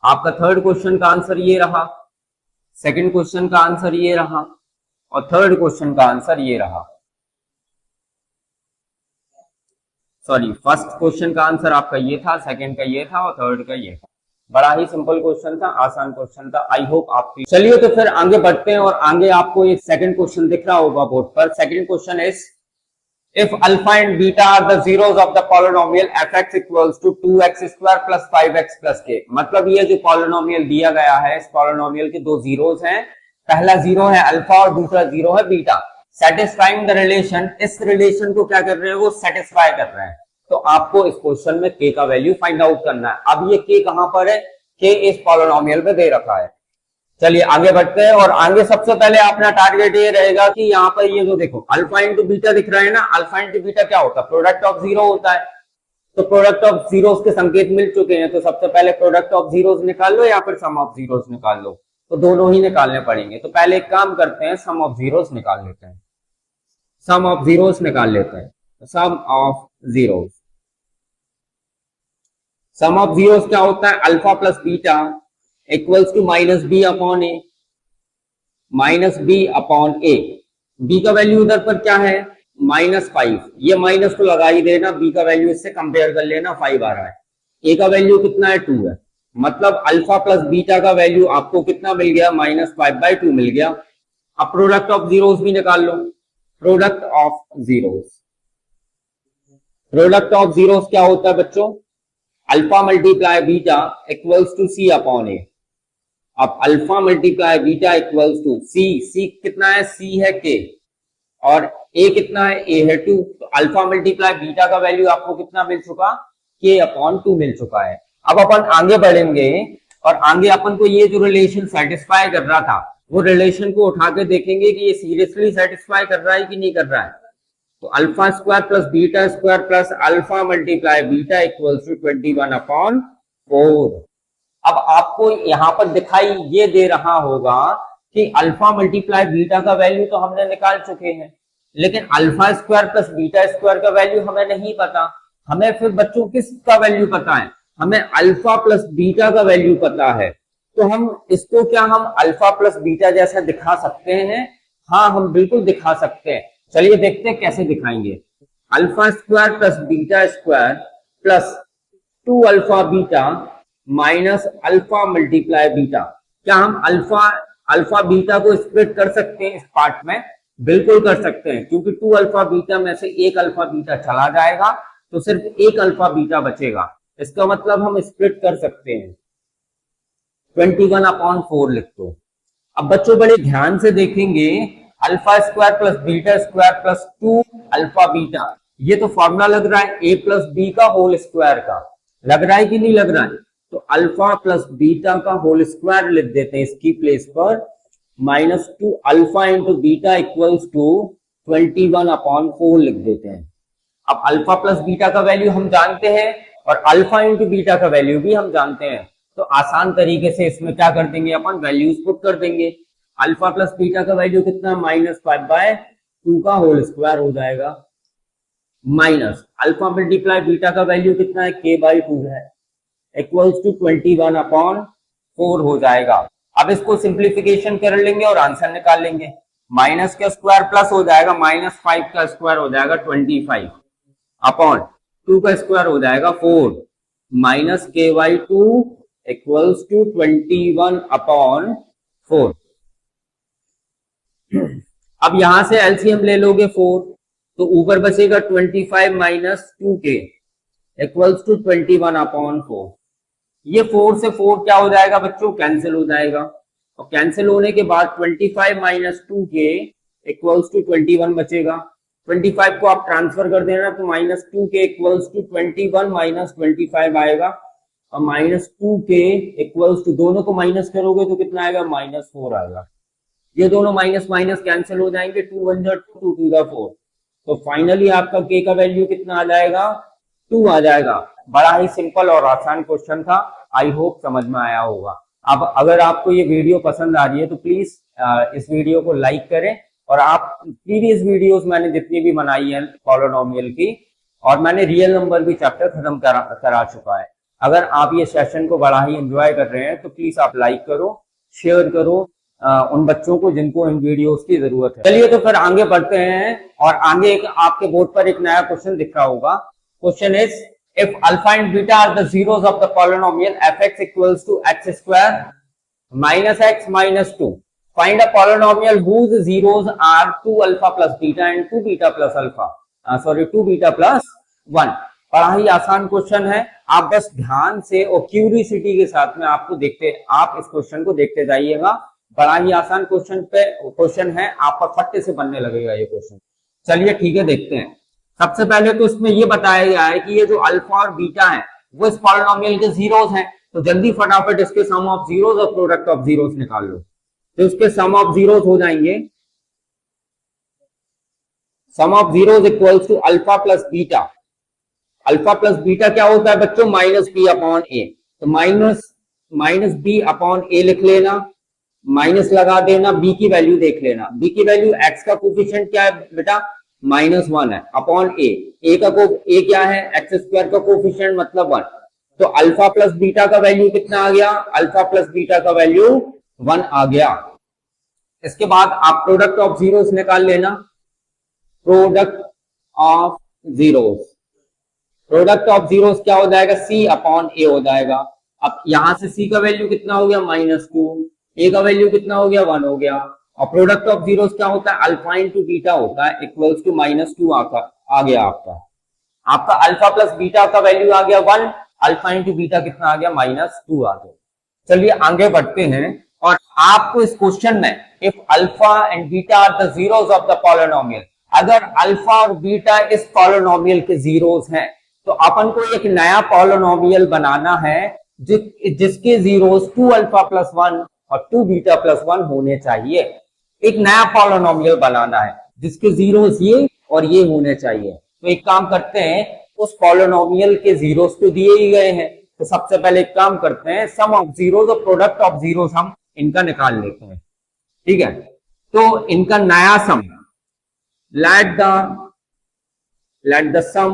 आपका थर्ड क्वेश्चन का आंसर ये रहा, सेकंड क्वेश्चन का आंसर ये रहा और थर्ड क्वेश्चन का आंसर ये रहा। सॉरी, फर्स्ट क्वेश्चन का आंसर आपका ये था, सेकंड का ये था और थर्ड का ये था। बड़ा ही सिंपल क्वेश्चन था, आसान क्वेश्चन था। आई होप आप चलिए तो फिर आगे बढ़ते हैं और आगे आपको एक सेकंड क्वेश्चन दिख रहा होगा बोर्ड पर। Second question is if alpha and beta are the zeros of the polynomial fx equals to 2x square plus 5x plus k। मतलब ये जो पॉलिनोमियल दिया गया है, इस पॉलिनोमियल के दो जीरोस हैं पहला 0 है अल्फा और दूसरा 0 है बीटा। सेटिस्फाइंग द रिलेशन, इस रिलेशन को क्या कर रहे हैं वो सेटिस्फाई कर रहे हैं। तो आपको इस क्वेश्चन में k का वैल्यू फाइंड आउट करना है। अब ये k कहां पर है, k इस पॉलिनोमियल में दे रखा है। चलिए आगे बढ़ते हैं, और आगे सबसे पहले अपना टारगेट ये रहेगा कि यहाँ पर ये जो देखो अल्फा इंटू बीटा दिख रहा है ना, अल्फा इंटू बीटा क्या होता है, प्रोडक्ट ऑफ जीरो होता है। तो प्रोडक्ट ऑफ जीरोस के संकेत मिल चुके हैं, तो सबसे पहले प्रोडक्ट ऑफ जीरोस निकाल लो या फिर सम ऑफ जीरोस निकाल लो, तो दोनों ही निकालने पड़ेंगे। तो पहले एक काम करते हैं, सम ऑफ जीरोस निकाल लेते हैं, सम ऑफ जीरोस निकाल लेते हैं। Sum of zeros, sum of zeros क्या होता है, alpha plus beta equals to minus B upon A, minus B upon A. B का वैल्यू उधर पर क्या है -5, ये माइनस तो लगा ही देना, बी का वैल्यू इससे कंपेयर कर लेना 5 आ रहा है। ए का वैल्यू कितना है 2 है, मतलब अल्फा प्लस बीटा का वैल्यू आपको कितना मिल गया -5/2 मिल गया। अब प्रोडक्ट ऑफ जीरोस भी निकाल लो, product of zeros, product of zeros क्या होता है बच्चों, alpha multiply beta equals to C upon A. अब alpha multiply beta equals to C, C कितना है, सी है के, और ए कितना है, ए है 2। तो अल्फा मल्टीप्लाई बीटा का वैल्यू आपको कितना मिल चुका, के अपॉन 2 मिल चुका है। अब अपन आगे बढ़ेंगे और आगे अपन को ये जो रिलेशन सेटिस्फाई कर रहा था वो रिलेशन को उठा के देखेंगे कि ये सीरियसली सेटिस्फाई कर रहा है कि नहीं कर रहा है। तो alpha square plus beta square plus alpha multiply beta equals to 21/4। अब आपको यहां पर दिखाई ये दे रहा होगा कि अल्फा मल्टीप्लाई बीटा का वैल्यू तो हमने निकाल चुके हैं, लेकिन alpha square plus beta square का वैल्यू हमें नहीं पता। हमें फिर बच्चों किसका वैल्यू पता है, हमें अल्फा प्लस बीटा का वैल्यू पता है। तो हम इसको क्या हम अल्फा प्लस बीटा जैसा दिखा सकते हैं, हाँ हम बिल्कुल दिखा सकते हैं। चलिए देखते हैं कैसे दिखाएंगे। Alpha square plus beta square plus 2 alpha beta minus alpha multiply beta. क्या हम अल्फा बीटा को स्प्लिट कर सकते हैं इस पार्ट में, बिल्कुल कर सकते हैं, क्योंकि 2 अल्फा बीटा में से एक अल्फा बीटा चला जाएगा तो सिर्फ एक अल्फा बीटा बचेगा। इसका मतलब हम स्प्लिट कर सकते हैं, 21/4 लिख दो। अब बच्चों बड़े ध्यान से देखेंगे, alpha square plus beta square plus 2 alpha beta, ये तो फॉर्मूला लग रहा है a प्लस बी का होल स्क्वायर का, लग रहा है कि नहीं लग रहा है। तो अल्फा प्लस बीटा का होल स्क्वायर लिख देते हैं इसकी प्लेस पर, -2 alpha into beta equals to 21/4 लिख देते हैं। अब अल्फा प्लस बीटा का वैल्यू हम जानते हैं और अल्फा इंटू बीटा का वैल्यू भी हम जानते हैं, तो आसान तरीके से इसमें क्या कर देंगे अपन, वैल्यूज पुट कर देंगे। अल्फा प्लस बीटा का वैल्यू कितना, -5/2 का होल स्क्वायर हो जाएगा, माइनस अल्फा मल्टीप्लाई बीटा का वैल्यू कितना है, k/2 है, इक्वल्स टू 21/4 हो जाएगा। अब इसको सिंप्लीफिकेशन कर लेंगे और आंसर निकाल लेंगे। माइनस का स्क्वायर प्लस हो जाएगा, -5 का स्क्वायर हो जाएगा 25 अपॉन 2 का स्क्वायर हो जाएगा 4, माइनस k/2 इक्वल्स टू 21/4। अब यहां से एलसीएम ले लोगे 4, तो ऊपर बचेगा 25 माइनस 2k इक्वल्स टू 21/4। ये 4 से 4 क्या हो जाएगा बच्चों, कैंसिल हो जाएगा, और कैंसिल होने के बाद 25 माइनस 2k इक्वल्स टू 21 बचेगा। 25 को आप ट्रांसफर कर देना तो -2k इक्वल्स टू 21 माइनस 25 आएगा, और -2k इक्वल्स टू, दोनों को माइनस करोगे तो कितना आएगा, -4 आएगा। ये दोनों माइनस माइनस कैंसिल हो जाएंगे, 2 1 2 2 2 4। तो फाइनली आपका k का वैल्यू कितना आ जाएगा, 2 आ जाएगा। बड़ा ही सिंपल और आसान क्वेश्चन था, आई होप समझ में आया होगा। अब अगर आपको ये वीडियो पसंद आ रही है तो प्लीज इस वीडियो को लाइक करें, और आप प्रीवियस वीडियोस मैंने जितनी भी बनाई है पॉलिनोमियल की, और मैंने रियल नंबर भी चैप्टर खत्म करा चुका है। अगर आप ये सेशन को बड़ा ही एंजॉय कर रहे हैं तो प्लीज आप लाइक करो, शेयर करो उन बच्चों को जिनको इन वीडियोस की जरूरत है। चलिए तो फिर आगे बढ़ते हैं, और आगे आपके बोर्ड पर एक नया क्वेश्चन दिख रहा होगा। Question is, if alpha and beta are the zeros of the polynomial fx equals to x square minus x minus 2, find a polynomial whose zeros are 2 alpha plus beta and 2 beta plus alpha, 2 beta plus 1। बड़ा ही आसान question है, आप बस ध्यान से और curiosity के साथ में आप इस क्वेश्चन को देखते जाइएगा। बड़ा ही आसान क्वेश्चन है, आपका फट्टे से बनने लगेगा ये क्वेश्चन। चलिए ठीक है, देखते हैं। सबसे पहले तो इसमें ये बताया गया है कि ये जो अल्फा और बीटा है वो इस पॉलिनोमियल के जीरोस हैं, तो जल्दी फटाफट इसके सम ऑफ जीरोस और प्रोडक्ट ऑफ जीरोस निकाल लो। तो इसके सम ऑफ जीरोस हो जाएंगे, sum of zeros equals to alpha plus beta. Alpha plus beta क्या होता है बच्चों? Minus B upon A. तो माइनस बी अपॉन ए लिख लेना, माइनस लगा देना, बी की वैल्यू देख लेना। बी की वैल्यू एक्स का कोफिशिएंट क्या है बेटा? -1 है, अपॉन ए का ए क्या है? एक्स स्क्वायर का कोफिशिएंट मतलब 1। तो अल्फा प्लस बीटा का वैल्यू कितना आ गया? अल्फा प्लस बीटा का वैल्यू 1 आ गया। इसके बाद आप प्रोडक्ट ऑफ जीरोस निकाल लेना, product of zeros. Product of zeros क्या हो जाएगा? सी अपॉन ए हो जाएगा। अब यहां से सी का वैल्यू कितना हो गया? -2, ए का वैल्यू कितना हो गया? 1 हो गया। और प्रोडक्ट ऑफ जीरोस क्या होता है? अल्फा इंटू बीटा होता है, इक्वल्स टू -2 आ गया आपका अल्फा प्लस बीटा का वैल्यू आ गया 1, अल्फा इंटू बीटा कितना आ गया? -2 आ गया। चलिए आगे बढ़ते हैं, और आपको इस क्वेश्चन में if alpha and beta are the zeros of the polynomial, अगर अल्फा और बीटा इस पॉलिनोमियल के जीरोस हैं तो अपन को एक नया पॉलिनोमियल बनाना है जिसके जीरोस 2 अल्फा प्लस 1 और 2 बीटा प्लस 1 होने चाहिए। एक नया पॉलिनोमियल बनाना है जिसके जीरोस ये और ये होने चाहिए। तो एक काम करते हैं, उस पॉलिनोमियल के जीरोस तो दिए ही गए हैं, तो सबसे पहले एक काम करते हैं, सम ऑफ जीरोस और प्रोडक्ट ऑफ जीरोस हम इनका निकाल लेते हैं। ठीक है, तो इनका नया सम, let the sum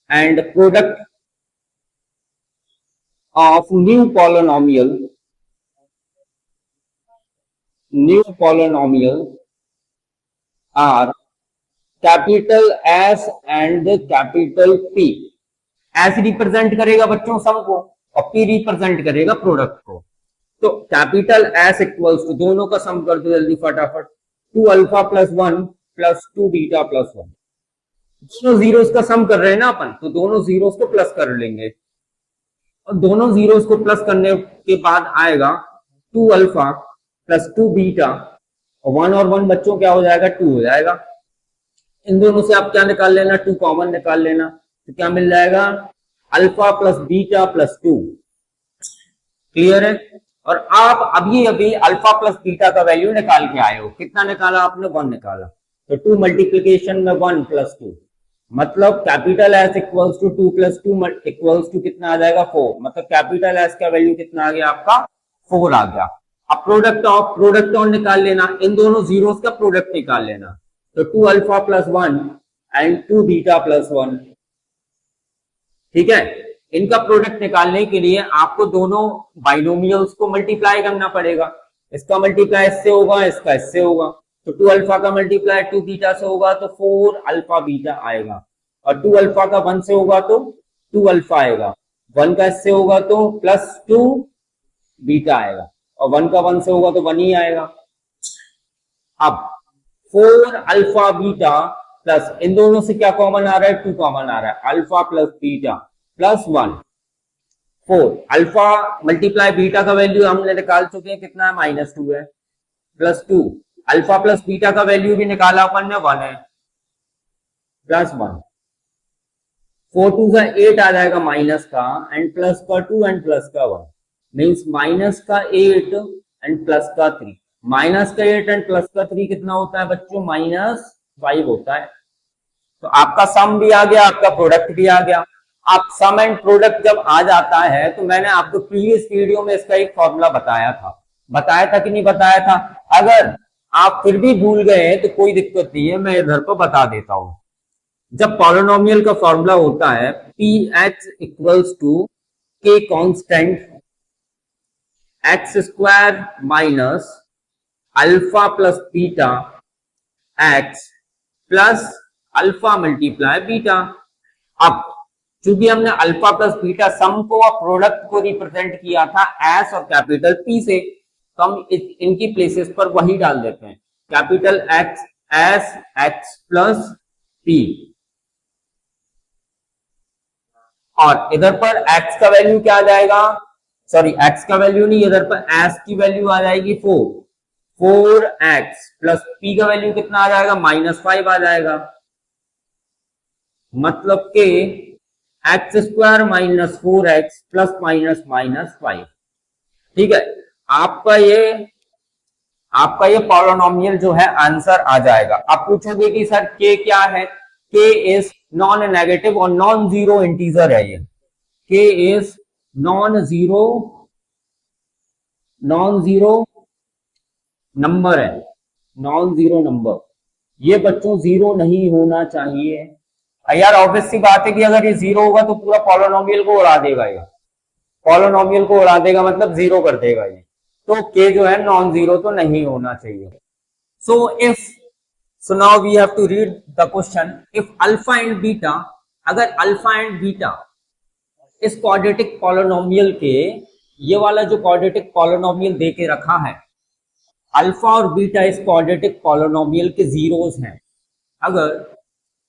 and product of new polynomial are capital S and capital P। S represent करेगा बच्चों सम को और P रिप्रेजेंट करेगा प्रोडक्ट को। तो कैपिटल S इक्वल्स टू, दोनों का सम कर दो जल्दी फटाफट, 2 alpha plus 1 plus 2 beta plus 1। दोनों जीरोस का सम कर रहे हैं ना अपन, तो दोनों जीरोस को प्लस कर लेंगे, और दोनों जीरोस को प्लस करने के बाद आएगा 2 अल्फा प्लस 2 बीटा, और 1 और 1 बच्चों क्या हो जाएगा? 2 हो जाएगा। इन दोनों से आप क्या निकाल लेना? 2 कॉमन निकाल लेना, तो क्या मिल जाएगा? Alpha plus beta plus 2। Clear है? और आप अभी अल्फा प्लस बीटा का वैल्यू निकाल के आए हो, कितना निकाला आपने? 1 निकाला। तो 2 मल्टीप्लीकेशन में 1 प्लस 2, मतलब capital S equals to 2 plus 2 equals to कितना आ जाएगा? 4। मतलब कैपिटल एस का वैल्यू कितना आ गया आपका? 4 आ गया। अब प्रोडक्ट ऑफ निकाल लेना, इन दोनों जीरोस का प्रोडक्ट निकाल लेना, तो 2 alpha plus 1 and 2 beta plus 1। ठीक है, इनका प्रोडक्ट निकालने के लिए आपको दोनों बाइनोमियल्स को मल्टीप्लाई करना पड़ेगा। इसका मल्टीप्लाई इससे होगा, इसका इससे होगा, तो 2 अल्फा का मल्टीप्लाई 2 बीटा से होगा तो 4 अल्फा बीटा आएगा, और 2 अल्फा का 1 से होगा तो 2 अल्फा आएगा, 1 का इससे होगा तो प्लस 2 बीटा आएगा, और 1 का 1 से होगा तो 1 ही आएगा। अब 4 अल्फा बीटा प्लस, इन दोनों से क्या कॉमन आ रहा है? 2 कॉमन आ रहा है, alpha plus beta plus 1, 4 alpha multiply beta का वैल्यू हमने निकाल चुके हैं, कितना है? -2 है, प्लस 2 अल्फा प्लस बीटा का वैल्यू भी निकाला अपन ने, 1 है, प्लस 1, 4 2 का 8 आ जाएगा माइनस का, एंड प्लस का 2 एंड प्लस का 1, मीन्स माइनस का 8 एंड प्लस का 3। माइनस का 8 एंड प्लस का 3 कितना होता है बच्चों? -5 होता है। तो आपका सम भी आ गया, आपका प्रोडक्ट भी आ गया। आप सम एंड प्रोडक्ट जब आ जाता है तो मैंने आपको प्रीवियस वीडियो में इसका एक फॉर्मूला बताया था कि नहीं बताया था? अगर आप फिर भी भूल गए तो कोई दिक्कत नहीं है, मैं इधर पर बता देता हूं। जब पॉलिनोमियल का फॉर्मूला होता है px equals to k constant x square minus alpha plus beta x plus alpha multiply beta. अब चूंकि हमने अल्फा प्लस बीटा सम को और प्रोडक्ट को रिप्रेजेंट किया था एस और कैपिटल पी से, तो हम इनकी प्लेसेस पर वही डाल देते हैं, capital x S x plus P, और इधर पर x का वैल्यू क्या आ जाएगा? सॉरी x का वैल्यू नहीं, इधर पर s की वैल्यू आ जाएगी 4x प्लस p का वैल्यू कितना आ जाएगा -5 आ जाएगा, मतलब के x square minus 4x plus minus -5। ठीक है, आपका ये पॉलिनोमियल जो है आंसर आ जाएगा। आप पूछोगे कि सर k क्या है, k इज नॉन नेगेटिव और नॉन जीरो इंटीजर है, ये k is non zero number है, नॉन जीरो नंबर, ये बच्चों जीरो नहीं होना चाहिए यार। ऑब्वियस सी बात है कि अगर ये जीरो होगा तो पूरा पॉलिनोमियल को उड़ा देगा, ये पॉलिनोमियल को उड़ा देगा मतलब जीरो कर देगा ये, तो k जो है नॉन जीरो तो नहीं होना चाहिए। So now we have to read the question. If alpha and beta, अगर अल्फा एंड बीटा इस क्वाड्रेटिक पॉलिनोमियल के, ये वाला जो क्वाड्रेटिक पॉलिनोमियल दे के रखा है, अल्फा और बीटा इस क्वाड्रेटिक पॉलिनोमियल के जीरोस हैं, अगर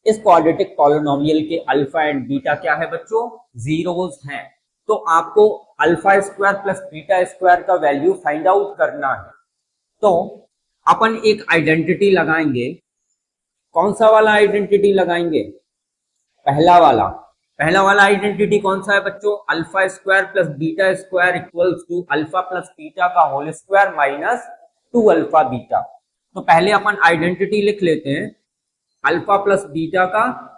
इस क्वाड्रेटिक पॉलिनोमियल के अल्फा एंड बीटा क्या है बच्चों, जीरोस हैं, तो आपको alpha square plus beta square का वैल्यू फाइंड आउट करना है। तो अपन एक आइडेंटिटी लगाएंगे, कौन सा वाला आइडेंटिटी लगाएंगे, पहला वाला आइडेंटिटी कौन सा है बच्चों, alpha square plus beta square equals to alpha plus beta का whole square minus 2 alpha beta. तो पहले अपन आइडेंटिटी लिख लेते हैं, अल्फा प्लस बीटा का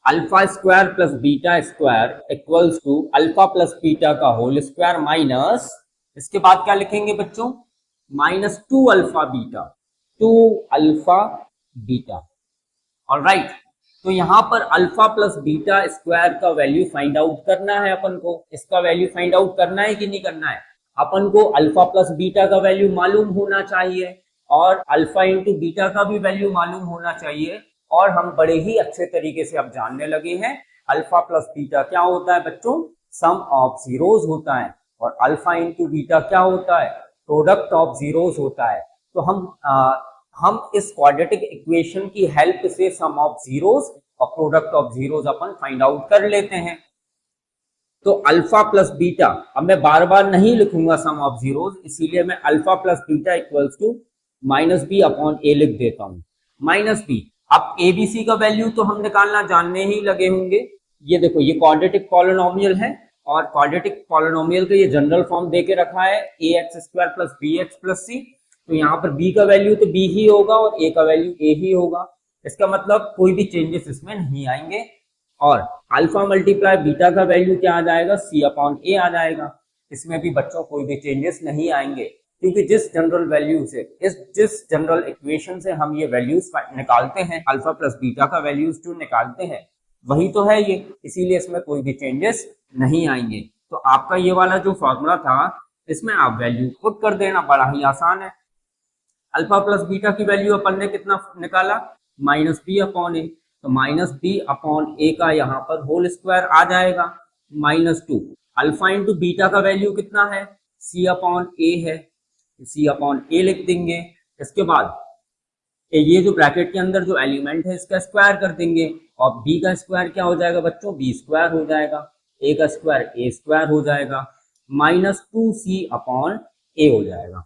alpha square plus beta square equals to alpha plus beta का होल स्क्वायर माइनस, इसके बाद क्या लिखेंगे बच्चों, -2 alpha beta, 2 alpha beta. Alright, तो यहां पर अल्फा प्लस बीटा स्क्वायर का वैल्यू फाइंड आउट करना है अपन को, इसका वैल्यू फाइंड आउट करना है कि नहीं करना है, अपन को अल्फा प्लस बीटा का वैल्यू मालूम होना चाहिए और अल्फा इंटू बीटा का भी वैल्यू मालूम होना चाहिए, और हम बड़े ही अच्छे तरीके से अब जानने लगे हैं अल्फा प्लस बीटा क्या होता है बच्चों, सम ऑफ जीरोस होता है, और अल्फा इंटू बीटा क्या होता है, प्रोडक्ट ऑफ जीरोस होता है। तो हम इस क्वाड्रेटिक इक्वेशन की हेल्प से सम ऑफ जीरोस और product of zeros upon find out कर लेते हैं। तो अल्फा प्लस बीटा, अब मैं बार बार नहीं लिखूंगा सम ऑफ जीरोस, इसीलिए मैं alpha plus beta equals to -b upon a लिख देता हूं, -b। अब एबीसी का वैल्यू तो हम निकालना जानने ही लगे होंगे। ये देखो, ये क्वाड्रेटिक पॉलिनोमियल है और क्वाड्रेटिक पॉलिनोमियल का ये जनरल फॉर्म देके रखा है ax square plus bx plus c। तो यहाँ पर b का वैल्यू तो b ही होगा और a का वैल्यू a ही होगा, इसका मतलब कोई भी चेंजेस इसमें नहीं आएंगे। और अल्फा मल्टीप्लाई बीटा का वैल्यू क्या आ जाएगा, c अपॉन a आ जाएगा, इसमें भी बच्चों कोई भी चेंजेस नहीं आएंगे, क्योंकि जिस जनरल वैल्यू से जिस जनरल इक्वेशन से हम ये वैल्यूज निकालते हैं, अल्फा प्लस बीटा का वैल्यूज जो निकालते हैं वही तो है ये, इसीलिए इसमें कोई भी चेंजेस नहीं आएंगे। तो आपका ये वाला जो फॉर्मूला था इसमें आप वैल्यू पुट कर देना, बड़ा ही आसान है। अल्फा प्लस बीटा की वैल्यू अपन ने कितना निकाला, -b अपॉन a, तो -b अपॉन a का यहाँ पर होल स्क्वायर आ जाएगा, -2 अल्फा इंटू बीटा का वैल्यू कितना है, c अपॉन a है, c अपॉन a लिख देंगे। इसके बाद ये जो ब्रैकेट के अंदर जो एलिमेंट है इसका स्क्वायर कर देंगे, और b का स्क्वायर क्या हो जाएगा बच्चों, b स्क्वायर हो जाएगा, a का स्क्वायर a स्क्वायर हो जाएगा, -2c अपॉन a हो जाएगा,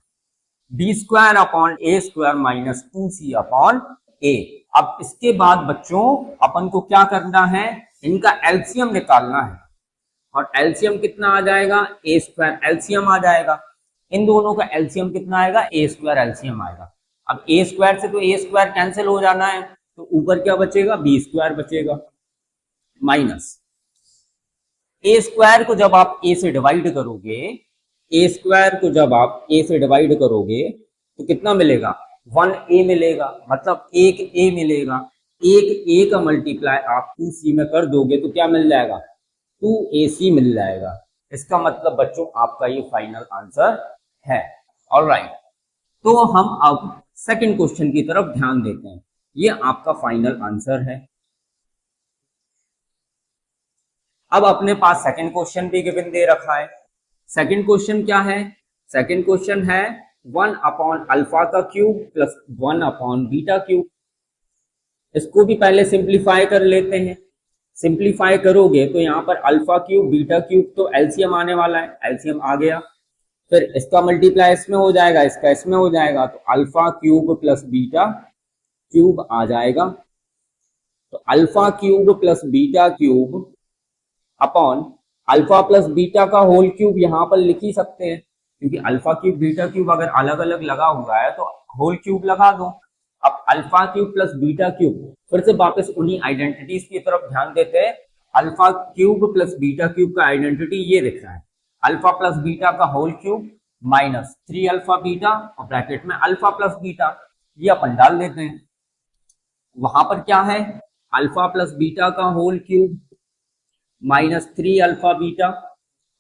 b square upon a square -2c upon a। अब इसके बाद बच्चों अपन को क्या करना है, इनका एलसीएम निकालना है, और एलसीएम कितना आ जाएगा, a स्क्वायर एलसीएम आ जाएगा, इन दोनों का एलसीएम कितना आएगा, a स्क्वायर एलसीएम आएगा। अब a स्क्वायर से तो a स्क्वायर कैंसिल हो जाना है, तो ऊपर क्या बचेगा, b स्क्वायर बचेगा, माइनस a स्क्वायर को जब आप a से डिवाइड करोगे, a स्क्वायर को जब आप a से डिवाइड करोगे तो कितना मिलेगा, 1a मिलेगा, मतलब 1a मिलेगा, 1a का मल्टीप्लाई आप 2c में कर दोगे तो क्या मिल जाएगा, 2ac मिल जाएगा। इसका मतलब बच्चों आपका ये फाइनल आंसर है। ऑलराइट, तो हम अब सेकंड क्वेश्चन की तरफ ध्यान देते हैं, ये आपका फाइनल आंसर है। अब अपने पास सेकंड क्वेश्चन भी गिवन दे रखा है। सेकंड क्वेश्चन क्या है, सेकंड क्वेश्चन है 1 अपॉन अल्फा का cube plus 1 upon beta cube. इसको भी पहले सिंप्लीफाई कर लेते हैं। सिंप्लीफाई करोगे तो यहाँ पर अल्फा क्यूब बीटा क्यूब तो एलसीएम आने वाला है, एलसीएम आ गया, फिर इसका मल्टीप्लाई इसमें हो जाएगा, इसका इसमें हो जाएगा, तो alpha cube plus beta cube आ जाएगा। तो alpha cube plus beta cube upon alpha plus beta का होल क्यूब यहां पर लिख ही सकते हैं, क्योंकि अल्फा क्यूब बीटा क्यूब अगर अलग अलग लगा हुआ है तो होल क्यूब लगा दो। अब alpha cube plus beta cube, फिर से वापस उन्हीं आइडेंटिटीज की तरफ ध्यान देते हैं। Alpha cube plus beta cube का आइडेंटिटी ये दिख रहा है, अल्फा प्लस बीटा का whole cube minus 3 alpha beta और ब्रैकेट में अल्फा प्लस बीटा, ये अपन डाल देते हैं। वहां पर क्या है, अल्फा प्लस बीटा का whole cube minus 3 alpha beta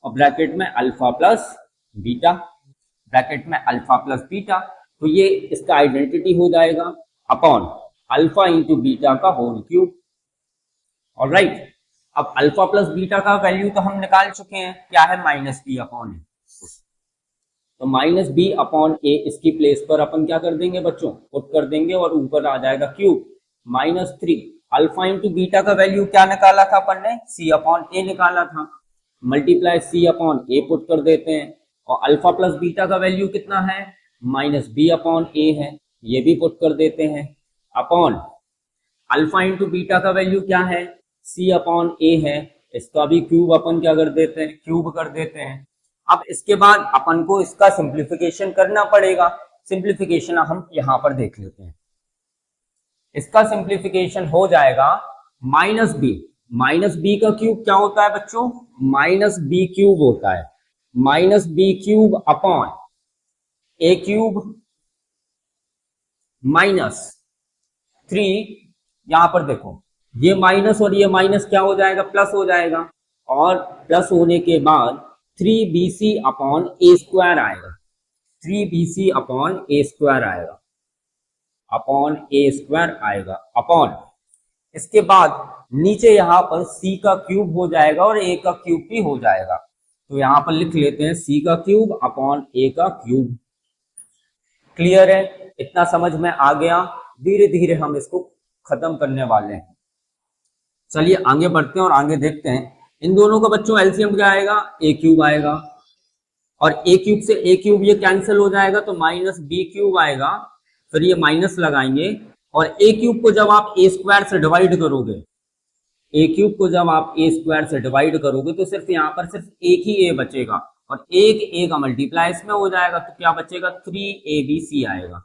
और ब्रैकेट में अल्फा प्लस बीटा, ब्रैकेट में अल्फा प्लस बीटा, तो ये इसका आइडेंटिटी हो जाएगा अपॉन अल्फा इंटू बीटा का होल क्यूब। ऑलराइट, अब अल्फा प्लस बीटा का वैल्यू तो हम निकाल चुके हैं, क्या है माइनस बी अपॉन ए, तो माइनस बी अपॉन ए इसकी प्लेस पर अपन क्या कर देंगे बच्चों, पुट कर देंगे और ऊपर आ जाएगा cube minus 3 alpha into beta का वैल्यू क्या निकाला था अपन ने, सी अपॉन ए निकाला था, मल्टीप्लाई सी अपॉन ए पुट कर देते हैं, और अल्फा प्लस बीटा का वैल्यू कितना है, माइनस बी अपॉन ए है, ये भी पुट कर देते हैं, अपॉन अल्फा इंटू बीटा का वैल्यू क्या है, सी अपॉन ए है, इसका भी क्यूब अपन क्या कर देते हैं, क्यूब कर देते हैं। अब इसके बाद अपन को इसका सिंप्लीफिकेशन करना पड़ेगा, सिंप्लीफिकेशन हम यहां पर देख लेते हैं। इसका सिंप्लीफिकेशन हो जाएगा माइनस बी का क्यूब क्या होता है बच्चों, माइनस बी क्यूब होता है, minus B cube upon A cube minus 3, यहां पर देखो ये माइनस और ये माइनस क्या हो जाएगा, प्लस हो जाएगा, और प्लस होने के बाद 3bc अपॉन ए स्क्वायर आएगा, 3bc अपॉन ए स्क्वायर आएगा, अपॉन ए स्क्वायर आएगा, अपॉन इसके बाद नीचे यहां पर c का क्यूब हो जाएगा और a का क्यूब भी हो जाएगा, तो यहां पर लिख लेते हैं c का क्यूब अपॉन a का क्यूब। क्लियर है, इतना समझ में आ गया, धीरे धीरे हम इसको खत्म करने वाले हैं। चलिए आगे बढ़ते हैं और आगे देखते हैं, इन दोनों का बच्चों एलसीएम क्या आएगा, ए क्यूब आएगा, और ए क्यूब से ए क्यूब ये कैंसिल हो जाएगा तो माइनस बी क्यूब आएगा, फिर ये माइनस लगाएंगे, और ए क्यूब को जब आप ए स्क्वायर से डिवाइड करोगे, ए क्यूब को जब आप ए स्क्वायर से डिवाइड करोगे तो सिर्फ यहाँ पर सिर्फ एक ही ए बचेगा, और एक ए का मल्टीप्लाई इसमें हो जाएगा, तो क्या बचेगा 3abc आएगा,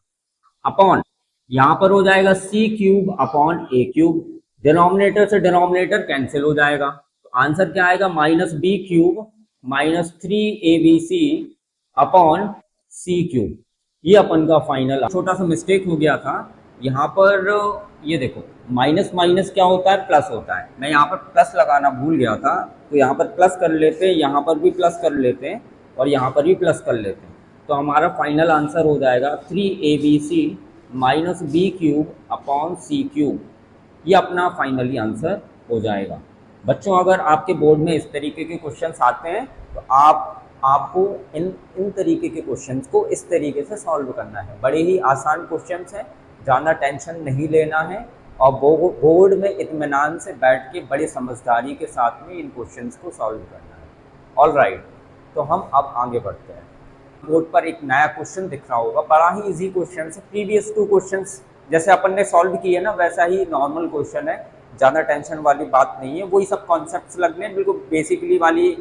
अपॉन यहाँ पर हो जाएगा C cube upon A cube, denominator से डिनोमिनेटर कैंसिल हो जाएगा, तो आंसर क्या आएगा minus B cube minus 3abc upon C cube. ये अपन का फाइनल, छोटा सा मिस्टेक हो गया था यहाँ पर, ये देखो माइनस माइनस क्या होता है, प्लस होता है, मैं यहाँ पर प्लस लगाना भूल गया था, तो यहाँ पर प्लस कर लेते हैं, यहाँ पर भी प्लस कर लेते हैं, और यहाँ पर भी प्लस कर लेते हैं, तो हमारा फाइनल आंसर हो जाएगा 3abc minus B cube upon C cube, ये अपना फाइनली आंसर हो जाएगा। बच्चों अगर आपके बोर्ड में इस तरीके के क्वेश्चंस आते हैं तो आपको इन तरीके के क्वेश्चंस को इस तरीके से सॉल्व करना है, बड़े ही आसान क्वेश्चंस हैं, ज़्यादा टेंशन नहीं लेना है, और बोर्ड में इत्मीनान से बैठ के बड़े समझदारी के साथ में इन क्वेश्चंस को सॉल्व करना है। ऑलराइट, तो हम अब आगे बढ़ते हैं। बोर्ड पर एक नया क्वेश्चन दिख रहा होगा, बड़ा ही इजी क्वेश्चन है, प्रीवियस 2 क्वेश्चंस जैसे अपन ने सॉल्व किए ना वैसा ही नॉर्मल क्वेश्चन है, ज़्यादा टेंशन वाली बात नहीं है, वही सब कॉन्सेप्ट्स लगने बिल्कुल बेसिकली वाली।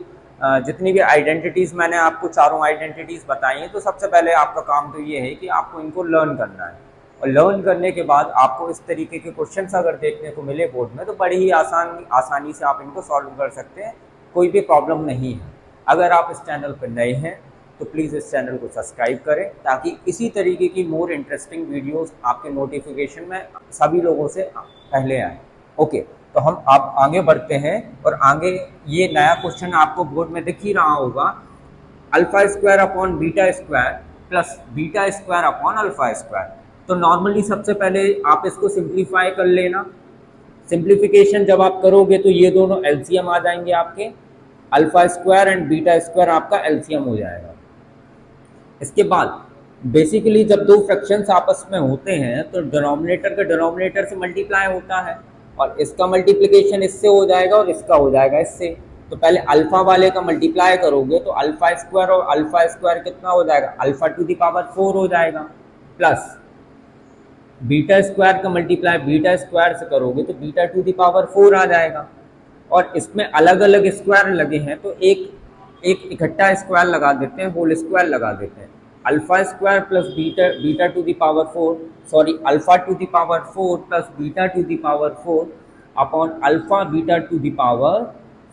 जितनी भी आइडेंटिटीज़ मैंने आपको चारों आइडेंटिटीज़ बताई हैं, तो सबसे पहले आपका काम तो ये है कि आपको इनको लर्न करना है, और लर्न करने के बाद आपको इस तरीके के क्वेश्चंस अगर देखने को मिले बोर्ड में तो बड़ी ही आसानी से आप इनको सॉल्व कर सकते हैं, कोई भी प्रॉब्लम नहीं है। अगर आप इस चैनल पर नए हैं तो प्लीज़ इस चैनल को सब्सक्राइब करें, ताकि इसी तरीके की मोर इंटरेस्टिंग वीडियोस आपके नोटिफिकेशन में सभी लोगों से पहले आए। ओके, तो हम आप आगे बढ़ते हैं, और आगे ये नया क्वेश्चन आपको बोर्ड में दिख ही रहा होगा, alpha square upon beta square plus beta square upon alpha square. तो नॉर्मली सबसे पहले आप इसको सिंप्लीफाई कर लेना, सिंप्लीफिकेशन जब आप करोगे तो ये दोनों एलसीएम आ जाएंगे आपके, alpha square and beta square आपका एलसीएम हो जाएगा। इसके बाद बेसिकली जब दो फ्रैक्शंस आपस में होते हैं तो डिनोमिनेटर का डिनोमिनेटर से मल्टीप्लाई होता है, और इसका मल्टीप्लिकेशन इससे हो जाएगा और इसका हो जाएगा इससे। तो पहले अल्फा वाले का मल्टीप्लाई करोगे तो अल्फा स्क्वायर और अल्फा स्क्वायर कितना हो जाएगा, अल्फा टू द पावर 4 हो जाएगा, प्लस बीटा स्क्वायर का मल्टीप्लाई बीटा स्क्वायर से करोगे तो बीटा टू द पावर 4 आ जाएगा। और इसमें अलग अलग स्क्वायर लगे हैं तो एक इकट्ठा स्क्वायर लगा देते हैं, होल स्क्वायर लगा देते हैं। Alpha square plus beta to the power 4, sorry alpha to the power 4 plus beta to the power 4 upon alpha beta to the power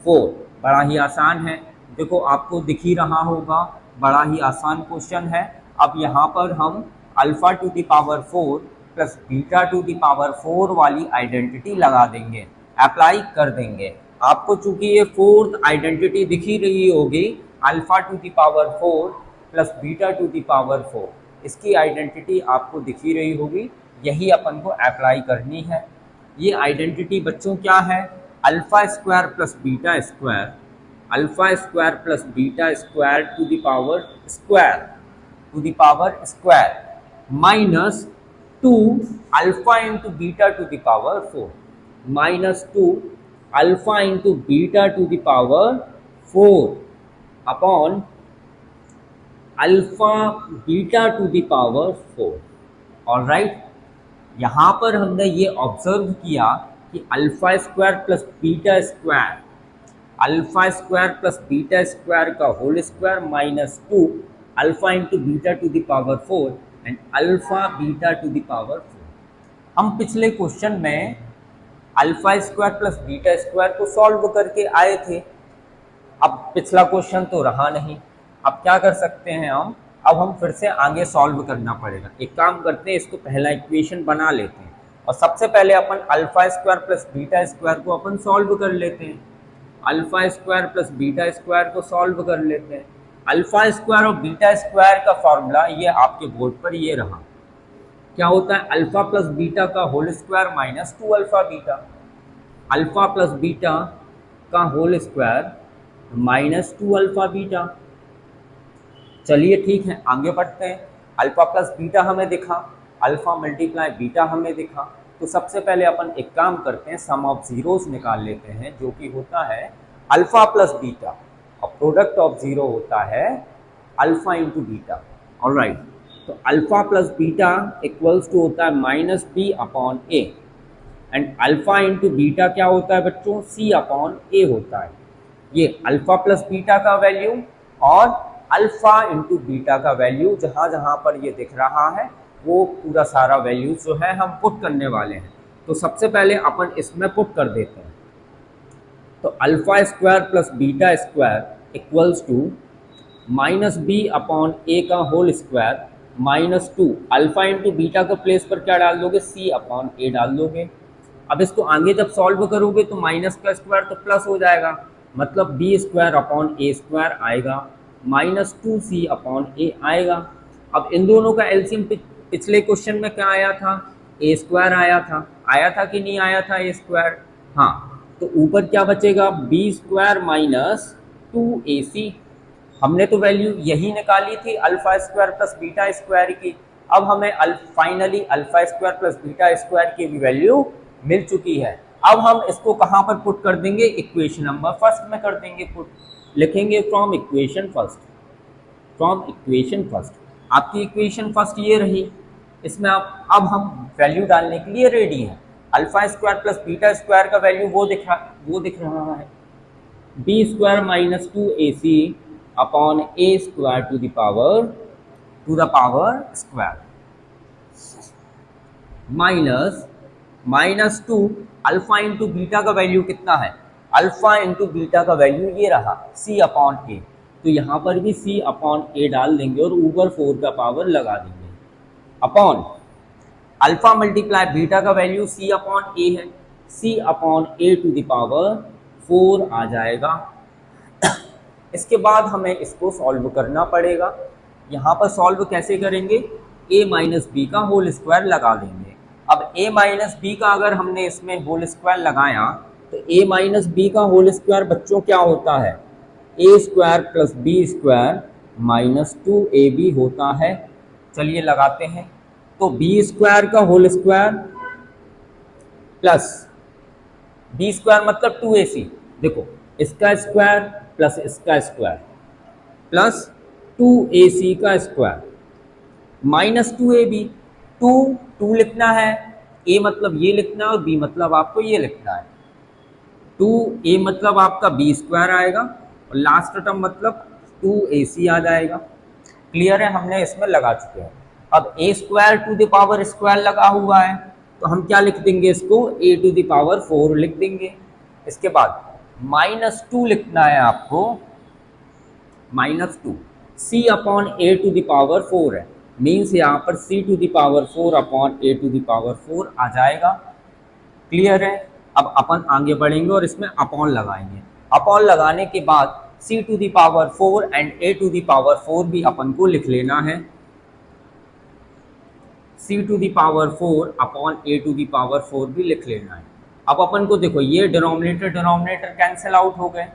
4। बड़ा ही आसान है, देखो आपको दिख ही रहा होगा, बड़ा ही आसान क्वेश्चन है। अब यहाँ पर हम alpha to the power 4 plus beta to the power 4 वाली आइडेंटिटी लगा देंगे, अप्लाई कर देंगे। आपको चूंकि ये फोर्थ आइडेंटिटी दिख ही रही होगी, alpha to the power 4 plus beta to the power 4, इसकी आइडेंटिटी आपको दिख ही रही होगी, यही अपन को अप्लाई करनी है। ये आइडेंटिटी बच्चों क्या है, alpha square plus beta square, alpha square plus beta square to the power square minus 2 alpha into beta to the power 4 minus 2 alpha into beta to the power 4 upon alpha beta to the power 4। Alright, यहाँ पर हमने ये observe किया कि alpha square plus beta square, alpha square plus beta square का whole square minus 2 alpha into beta to the power 4 and alpha beta to the power 4। हम पिछले question में alpha square plus beta square को solve करके आए थे। अब पिछला क्वेश्चन तो रहा नहीं, अब क्या कर सकते हैं अब हम फिर से आगे सॉल्व करना पड़ेगा। एक काम करते हैं, इसको पहला इक्वेशन बना लेते हैं और सबसे पहले अपन alpha square plus beta square को अपन सॉल्व कर लेते हैं। Alpha square plus beta square को सॉल्व कर लेते हैं। अल्फा स्क्वायर और बीटा स्क्वायर का फॉर्मूला ये आपके बोर्ड पर ये रहा, क्या होता है, अल्फा प्लस बीटा का whole square minus 2 alpha beta, alpha plus beta का whole square minus 2 alpha beta. चलिए ठीक है, आगे बढ़ते हैं। अल्फा प्लस बीटा हमें दिखा, अल्फा मल्टीप्लाई बीटा हमें दिखा, तो सबसे पहले अपन एक काम करते हैं, सम ऑफ जीरोस निकाल लेते हैं, जो कि होता है अल्फा प्लस बीटा और प्रोडक्ट ऑफ जीरो होता है अल्फा इंटू बीटा। ऑलराइट, तो alpha plus beta equals to होता है minus B upon A and alpha into beta क्या होता है बच्चों, सी अपॉन ए होता है। ये अल्फा प्लस बीटा का वैल्यू और अल्फा इंटू बीटा का वैल्यू जहाँ जहाँ पर ये दिख रहा है वो पूरा सारा वैल्यू जो है हम पुट करने वाले हैं। तो सबसे पहले अपन इसमें पुट कर देते हैं, तो alpha square plus beta square equals to minus B upon A का whole square minus 2 alpha into beta का प्लेस पर क्या डाल दोगे, सी अपॉन ए डाल दोगे। अब इसको आगे जब सॉल्व करोगे तो माइनस का स्क्वायर तो प्लस हो जाएगा, मतलब B square upon A square आएगा, माइनस 2c अपॉन ए आएगा। अब इन दोनों का एलसीएम पिछले क्वेश्चन में क्या आया था, ए स्क्वायर आया था कि नहीं आया था ए स्क्वायर, हाँ, तो ऊपर क्या बचेगा, बी स्क्वायर माइनस 2ac। हमने तो वैल्यू यही निकाली थी alpha square plus beta square की। अब हमें finally alpha square plus beta square की भी वैल्यू मिल चुकी है। अब हम इसको कहाँ पर पुट कर देंगे, इक्वेशन नंबर फर्स्ट में कर देंगे पुट, लिखेंगे from equation first, from equation first. आपकी इक्वेशन फर्स्ट ये रही, इसमें अब हम वैल्यू डालने के लिए रेडी हैं। Alpha square plus beta square का वैल्यू वो दिख रहा है, B square minus 2ac upon A square to the power square minus 2 alpha into beta का वैल्यू कितना है, अल्फा इंटू बीटा का वैल्यू ये रहा c अपॉन ए, तो यहाँ पर भी c अपॉन ए डाल देंगे और ऊपर 4 का पावर लगा देंगे, अपॉन अल्फा मल्टीप्लाई बीटा का वैल्यू c अपॉन ए है, c upon A to the power 4 आ जाएगा। इसके बाद हमें इसको सॉल्व करना पड़ेगा। यहाँ पर सॉल्व कैसे करेंगे, a माइनस बी का होल स्क्वायर लगा देंगे। अब a माइनस बी का अगर हमने इसमें होल स्क्वायर लगाया तो a माइनस बी का होल स्क्वायर बच्चों क्या होता है, a square plus B square minus 2ab होता है। चलिए लगाते हैं, तो b स्क्वायर का whole square plus B square मतलब 2ac, देखो इसका स्क्वायर प्लस इसका स्क्वायर प्लस 2ac का स्क्वायर माइनस 2ab। 2 लिखना है, a मतलब ये लिखना है और b मतलब आपको ये लिखना है। 2a मतलब आपका बी स्क्वायर आएगा और लास्ट टर्म मतलब 2ac आ जाएगा। क्लियर है, हमने इसमें लगा चुके हैं। अब a square to the power square लगा हुआ है तो हम क्या लिख देंगे, इसको a टू द पावर 4 लिख देंगे। इसके बाद -2 लिखना है आपको, -2 c upon a to the power 4 है, मीन्स यहाँ पर c to the power 4 upon a to the power 4 आ जाएगा। क्लियर है। अब अपन आगे बढ़ेंगे और इसमें अपॉन लगाएंगे। अपॉन लगाने के बाद c to the power 4 and a to the power 4 भी अपन को लिख लेना है। c to the power 4 upon a to the power 4 भी लिख लेना है। अब अपन को देखो ये डिनोमिनेटर कैंसिल आउट हो गए,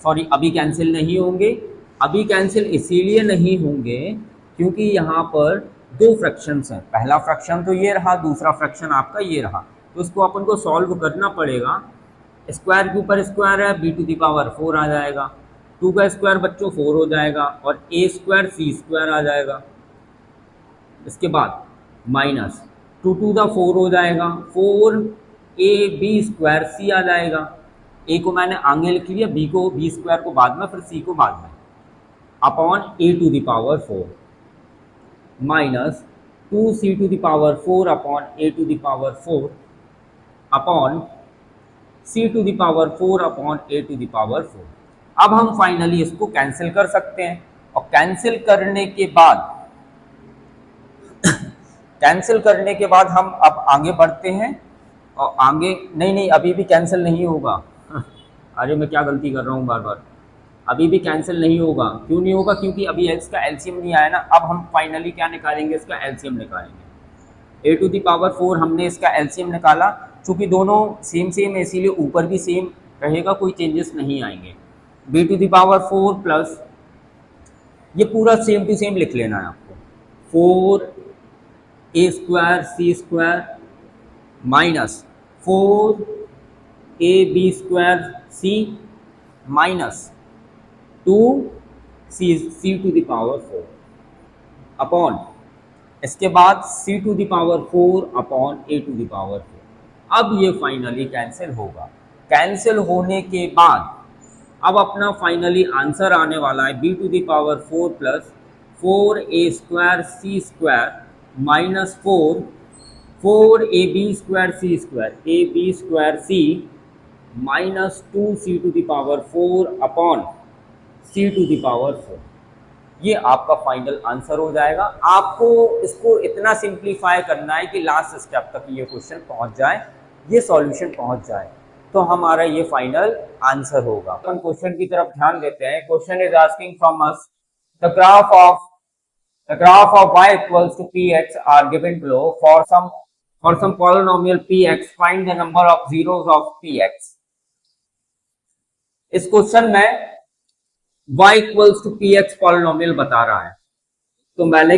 सॉरी अभी कैंसिल नहीं होंगे। अभी कैंसिल इसीलिए नहीं होंगे क्योंकि यहाँ पर दो फ्रैक्शंस हैं, पहला फ्रैक्शन तो ये रहा, दूसरा फ्रैक्शन आपका ये रहा, तो उसको अपन को सॉल्व करना पड़ेगा। स्क्वायर के ऊपर स्क्वायर है, b टू द पावर 4 आ जाएगा, 2 का स्क्वायर बच्चों 4 हो जाएगा और a स्क्वायर c स्क्वायर आ जाएगा। इसके बाद माइनस 2 टू द 4 हो जाएगा, 4ab स्क्वायर c आ जाएगा। a को मैंने आगे लिख लिया, b को b स्क्वायर को बाद में, फिर c को बाद में, upon a to the power 4 minus 2c to the power 4 upon a to the power 4 upon c to the power 4 upon a to the power 4। अब हम फाइनली इसको कैंसिल कर सकते हैं और कैंसिल करने के बाद हम अब आगे बढ़ते हैं और आगे नहीं अभी भी कैंसिल नहीं होगा अरे मैं क्या गलती कर रहा हूँ बार बार, अभी भी कैंसिल नहीं होगा। क्यों नहीं होगा, क्योंकि अभी x का एलसीएम नहीं आया ना। अब हम फाइनली क्या निकालेंगे, इसका एलसीएम निकालेंगे। a टू द पावर 4 हमने इसका एलसीएम निकाला, चूंकि दोनों सेम है इसीलिए ऊपर भी सेम रहेगा, कोई चेंजेस नहीं आएंगे। b to the power 4 plus ये पूरा सेम टू सेम लिख लेना है आपको, 4a square c square minus 4ab square c minus 2c to the power 4 upon, इसके बाद c to the power 4 upon a to the power 4। अब ये फाइनली कैंसिल होगा। कैंसिल होने के बाद अब अपना फाइनली आंसर आने वाला है b to the power 4 plus 4a square c square minus 4ab square c square ab square c minus 2c to the power 4 upon c to the power 4। ये आपका फाइनल आंसर हो जाएगा। आपको इसको इतना सिंप्लीफाई करना है कि लास्ट स्टेप तक ये क्वेश्चन पहुंच जाए, ये सॉल्यूशन पहुंच जाए, तो हमारा ये फाइनल आंसर होगा। अपन क्वेश्चन की तरफ ध्यान देते हैं। Question is asking from us the graph of y equals to px are given below for some polynomial px find the number of zeros of px। इस क्वेश्चन में y equals to px polynomial बता रहा है। तो मैंने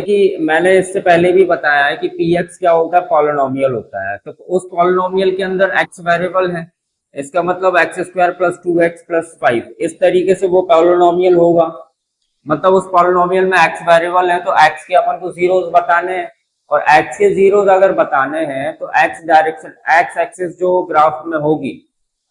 इससे पहले भी बताया है कि px क्या होता है, पॉलिनोमियल होता है। तो उस पॉलिनोमियल के अंदर x वेरिएबल है, इसका मतलब x square plus 2x plus 5, इस तरीके से वो पॉलिनोमियल होगा। मतलब उस पॉलिनोमियल में x वेरिएबल है तो x के अपन को जीरोस बताने हैं, और x के जीरोस अगर बताने हैं तो x डायरेक्शन, x एक्सिस जो ग्राफ में होगी,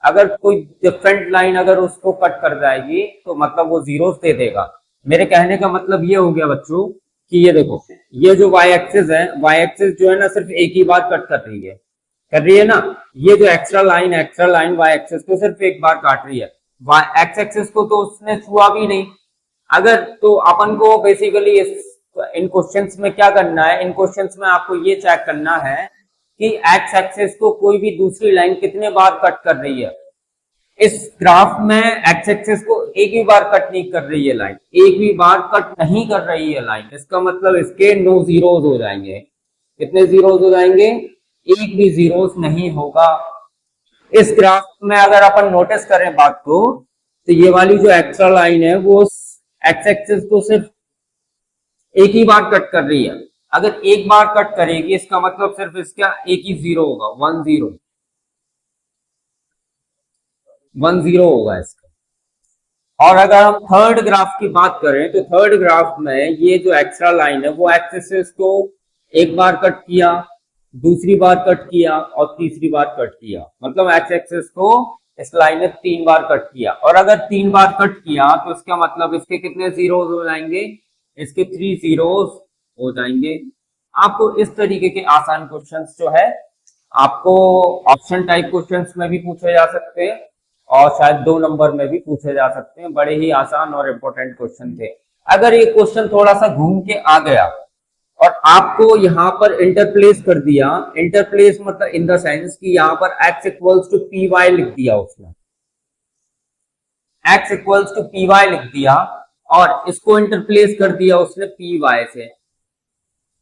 अगर कोई डिफरेंट लाइन अगर उसको कट कर जाएगी तो मतलब वो जीरोस दे देगा। मेरे कहने का मतलब ये हो गया बच्चों कि ये देखो, ये जो y एक्सिस है, y एक्सिस जो है ना सिर्फ एक ही बार कट कर रही है ना। ये जो एक्स्ट्रा लाइन y एक्सिस को सिर्फ एक बार काट रही है, x एक्सिस को तो उसने छुआ भी नहीं। अगर तो अपन को बेसिकली इन क्वेश्चंस में क्या करना है, इन क्वेश्चंस में आपको ये चेक करना है कि x एक्सिस को कोई भी दूसरी लाइन कितने बार कट कर रही है। इस ग्राफ में x एक्सिस को एक भी बार कट नहीं कर रही है लाइन, एक भी बार कट नहीं कर रही है लाइन। इसका मतलब इसके नो जीरोस हो जाएंगे। कितने जीरोस हो जाएंगे, एक भी जीरोस नहीं होगा। इस ग्राफ में अगर अपन नोटिस करें बात को, तो ये वाली जो एक्स्ट्रा लाइन है वो x एक्सिस को सिर्फ एक ही बार कट कर रही है। अगर एक बार कट करेगी इसका मतलब सिर्फ इसका एक ही जीरो होगा, 1 0। 10 होगा इसका। और अगर हम थर्ड ग्राफ की बात करें तो थर्ड ग्राफ में ये जो एक्स्ट्रा लाइन है वो एक्स एक्सिस को एक बार कट किया, दूसरी बार कट किया और तीसरी बार कट किया, मतलब एक्स एक्सिस को इस लाइन ने 3 बार कट किया। और अगर 3 बार कट किया तो इसका मतलब इसके कितने जीरोस हो जाएंगे, इसके 3 जीरोस हो जाएंगे। आपको इस तरीके के आसान क्वेश्चंस जो है आपको ऑप्शन टाइप क्वेश्चंस में भी पूछे जा सकते हैं और शायद 2 नंबर में भी पूछे जा सकते हैं। बड़े ही आसान और इम्पोर्टेंट क्वेश्चन थे। अगर ये क्वेश्चन थोड़ा सा घूम के आ गया और आपको यहाँ पर इंटरप्लेस कर दिया, इंटरप्लेस मतलब इन द सेंस कि यहाँ पर x equals to P Y लिख दिया उसने, x equals to P Y लिख दिया और इसको इंटरप्लेस कर दिया उसने पी वाई से।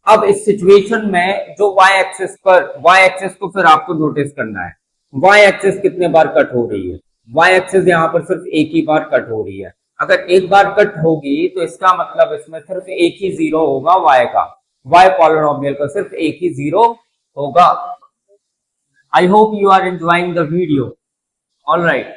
अब इस सिचुएशन में जो y एक्सिस पर, y एक्सिस को फिर आपको नोटिस करना है, y एक्सिस कितने बार कट हो रही है, y एक्सिस यहाँ पर सिर्फ एक ही बार कट हो रही है। अगर एक बार कट होगी तो इसका मतलब इसमें सिर्फ एक ही जीरो होगा y का, y पॉलिनोमियल का सिर्फ एक ही जीरो होगा। I hope you are enjoying the video. Alright,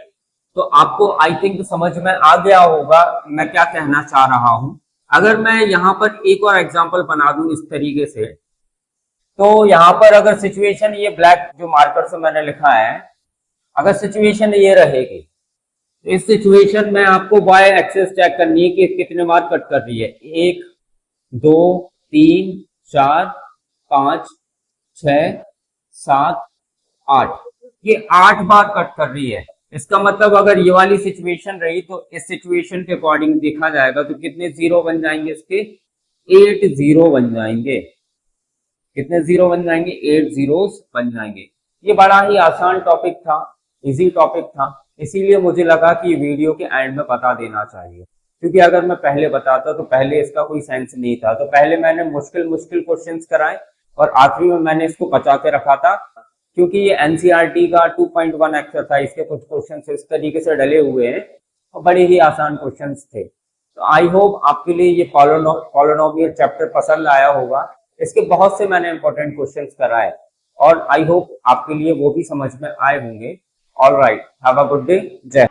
तो आपको आई थिंक समझ में आ गया होगा मैं क्या कहना चाह रहा हूं। अगर मैं यहाँ पर एक और एग्जांपल बना दूं इस तरीके से, तो यहाँ पर अगर सिचुएशन ये ब्लैक जो मार्कर से मैंने लिखा है, अगर सिचुएशन ये रहेगी तो इस सिचुएशन में आपको y एक्सिस चेक करनी है कि कितने बार कट कर रही है, 1 2 3 4 5 6 7 8, ये 8 बार कट कर रही है। इसका मतलब अगर ये वाली सिचुएशन रही तो इस सिचुएशन के अकॉर्डिंग देखा जाएगा तो कितने जीरो बन जाएंगे इसके, 8 जीरो बन जाएंगे। कितने जीरो बन जाएंगे, 8 जीरोस बन जाएंगे। ये बड़ा ही आसान टॉपिक था, इजी टॉपिक था, इसीलिए मुझे लगा कि वीडियो के एंड में बता देना चाहिए, क्योंकि अगर मैं पहले बताता तो पहले इसका कोई सेंस नहीं था। तो पहले मैंने मुश्किल मुश्किल क्वेश्चंस कराए और आखिरी में मैंने इसको बचा के रखा था, क्योंकि ये एनसीईआरटी का 2.1 एक्सरसाइज के कुछ क्वेश्चन इस तरीके से डले हुए हैं और बड़े ही आसान क्वेश्चंस थे। तो आई होप आपके लिए ये पॉलिनोमियल चैप्टर पसंद आया होगा। इसके बहुत से मैंने इंपॉर्टेंट क्वेश्चंस कराए और आई होप आपके लिए वो भी समझ में आए होंगे। All right, have a good day, जय।